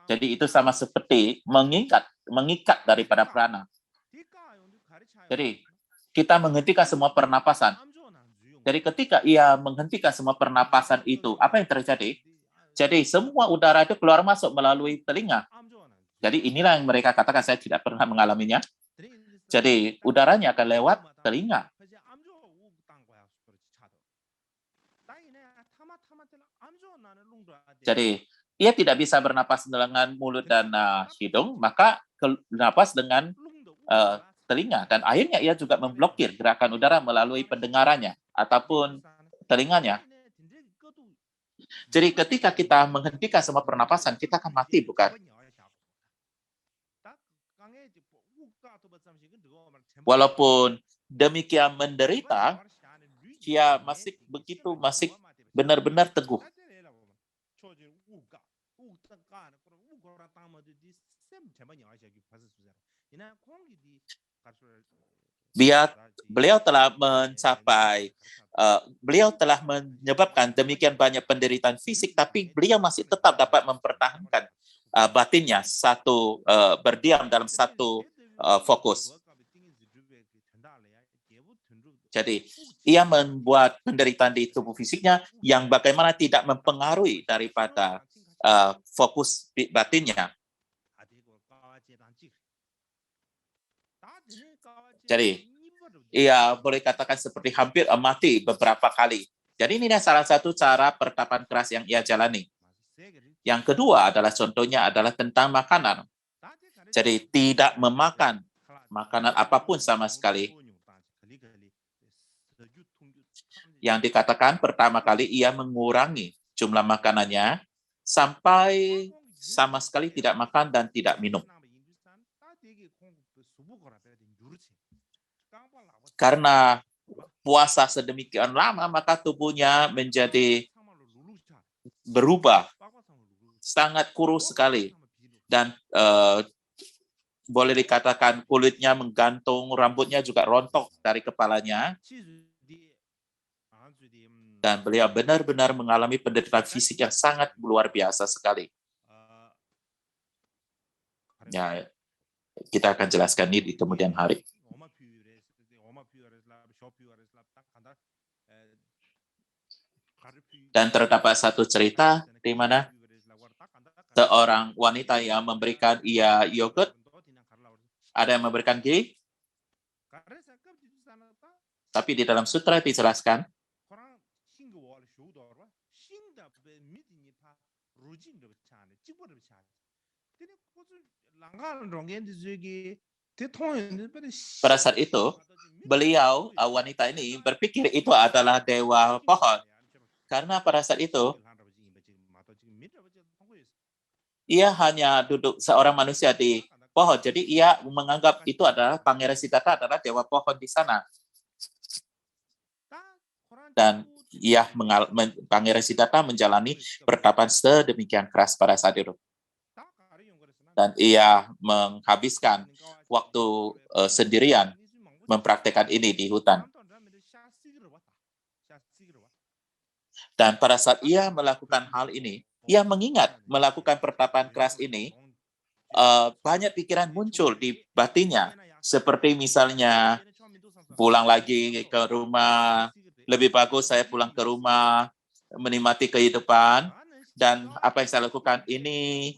Jadi itu sama seperti mengikat daripada prana. Jadi kita menghentikan semua pernapasan. Jadi ketika ia menghentikan semua pernapasan itu, apa yang terjadi? Jadi semua udara itu keluar masuk melalui telinga. Jadi inilah yang mereka katakan, saya tidak pernah mengalaminya. Jadi udaranya akan lewat telinga. Jadi ia tidak bisa bernapas dengan mulut dan hidung, maka bernapas dengan telinga. Dan akhirnya ia juga memblokir gerakan udara melalui pendengarannya ataupun telinganya. Jadi ketika kita menghentikan semua pernapasan, kita akan mati, bukan? Walaupun demikian menderita, dia masih benar-benar teguh. Beliau telah mencapai, beliau telah menyebabkan demikian banyak penderitaan fisik, tapi beliau masih tetap dapat mempertahankan batinnya berdiam dalam satu fokus. Jadi ia membuat penderitaan di tubuh fisiknya yang bagaimana tidak mempengaruhi daripada fokus batinnya. Jadi ia boleh katakan seperti hampir mati beberapa kali. Jadi ini salah satu cara pertapaan keras yang ia jalani. Yang kedua adalah contohnya adalah tentang makanan. Jadi tidak memakan makanan apapun sama sekali. Yang dikatakan pertama kali ia mengurangi jumlah makanannya sampai sama sekali tidak makan dan tidak minum. Karena puasa sedemikian lama, maka tubuhnya menjadi berubah, sangat kurus sekali. Dan boleh dikatakan kulitnya menggantung, rambutnya juga rontok dari kepalanya. Dan beliau benar-benar mengalami penderitaan fisik yang sangat luar biasa sekali. Ya, kita akan jelaskan ini di kemudian hari. Dan terdapat satu cerita di mana seorang wanita yang memberikan ia yogurt, ada yang memberikan ghee, tapi di dalam sutra dijelaskan pada saat itu beliau, wanita ini berpikir itu adalah dewa pohon. Karena pada saat itu ia hanya duduk seorang manusia di pohon. Jadi ia menganggap itu adalah Pangeran Siddhartha adalah dewa pohon di sana. Dan Pangeran Siddhartha menjalani pertapaan sedemikian keras pada saat itu. Dan ia menghabiskan waktu sendirian mempraktekkan ini di hutan. Dan pada saat ia melakukan hal ini, ia mengingat melakukan pertapaan keras ini, banyak pikiran muncul di batinnya. Seperti misalnya, pulang lagi ke rumah, lebih bagus saya pulang ke rumah, menikmati kehidupan, dan apa yang saya lakukan ini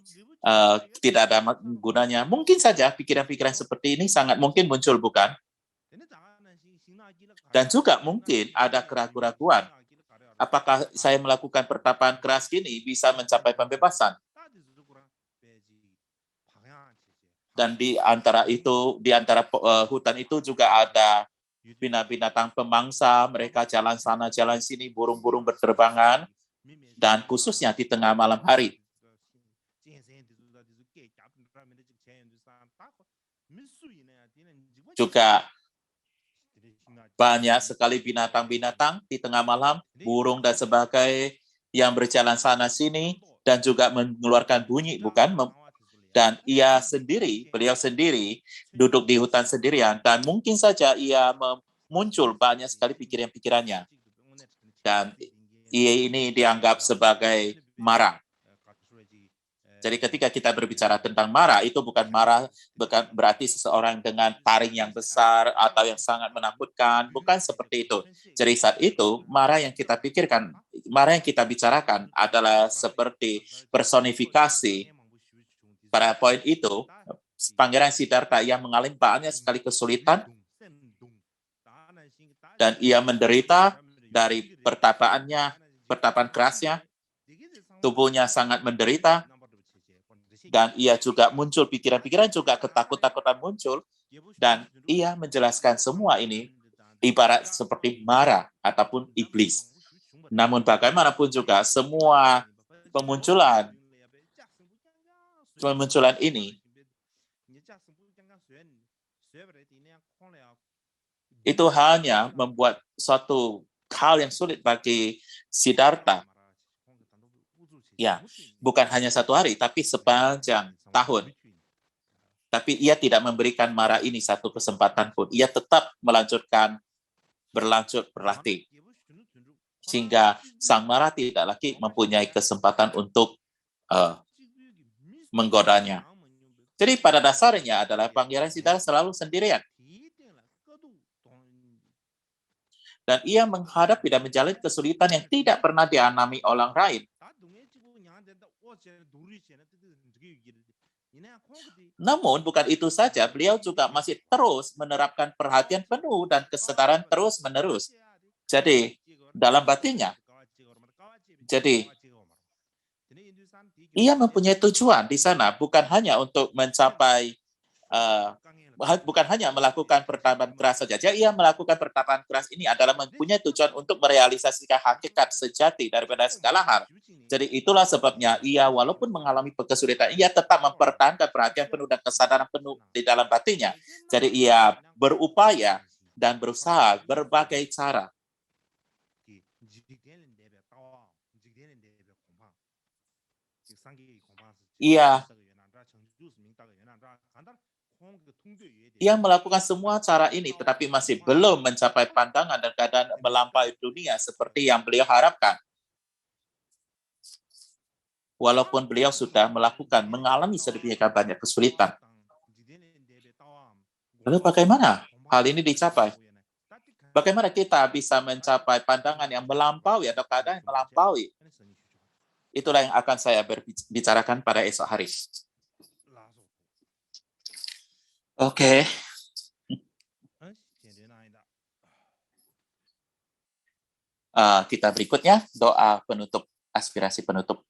tidak ada gunanya. Mungkin saja pikiran-pikiran seperti ini sangat mungkin muncul, bukan? Dan juga mungkin ada keraguan-keraguan. Apakah saya melakukan pertapaan keras ini bisa mencapai pembebasan? Dan di antara hutan itu juga ada binatang pemangsa, mereka jalan sana, jalan sini, burung-burung berterbangan, dan khususnya di tengah malam hari. Juga banyak sekali binatang-binatang di tengah malam, burung dan sebagainya yang berjalan sana sini dan juga mengeluarkan bunyi, bukan? Dan beliau sendiri duduk di hutan sendirian dan mungkin saja ia muncul banyak sekali pikiran-pikirannya. Dan ini dianggap sebagai marah. Jadi ketika kita berbicara tentang marah, itu bukan berarti seseorang dengan taring yang besar atau yang sangat menakutkan, bukan seperti itu. Jadi saat itu, marah yang kita pikirkan, marah yang kita bicarakan adalah seperti personifikasi. Pada poin itu, Pangeran Siddhartha yang mengalami banyak sekali kesulitan, dan ia menderita dari pertapaan kerasnya, tubuhnya sangat menderita, dan ia juga muncul pikiran-pikiran, juga ketakutan muncul, dan ia menjelaskan semua ini ibarat seperti marah ataupun iblis. Namun bagaimanapun juga semua pemunculan ini itu hanya membuat suatu hal yang sulit bagi Siddhartha. Ya, bukan hanya satu hari, tapi sepanjang tahun. Tapi ia tidak memberikan marah ini satu kesempatan pun. Ia tetap berlatih. Sehingga sang marah tidak lagi mempunyai kesempatan untuk menggodanya. Jadi pada dasarnya adalah Pangeran Siddhartha selalu sendirian. Dan ia menghadapi dan menjalani kesulitan yang tidak pernah dialami orang lain. Namun bukan itu saja, beliau juga masih terus menerapkan perhatian penuh dan kesedaran terus-menerus. Jadi, dalam batinnya. Jadi, ia mempunyai tujuan di sana, bukan hanya untuk mencapai, bukan hanya melakukan pertapaan keras saja. Jadi, ia melakukan pertapaan keras ini adalah mempunyai tujuan untuk merealisasikan hakikat sejati daripada segala hal. Jadi itulah sebabnya ia walaupun mengalami kesulitan, ia tetap mempertahankan perhatian penuh dan kesadaran penuh di dalam batinnya. Jadi ia berupaya dan berusaha berbagai cara. Ia melakukan semua cara ini, tetapi masih belum mencapai pandangan dan keadaan melampaui dunia seperti yang beliau harapkan. Walaupun beliau sudah mengalami sedemikian banyak kesulitan. Lalu bagaimana hal ini dicapai? Bagaimana kita bisa mencapai pandangan yang melampaui atau keadaan yang melampaui? Itulah yang akan saya bicarakan pada esok hari. Oke. Kita berikutnya doa penutup, aspirasi penutup.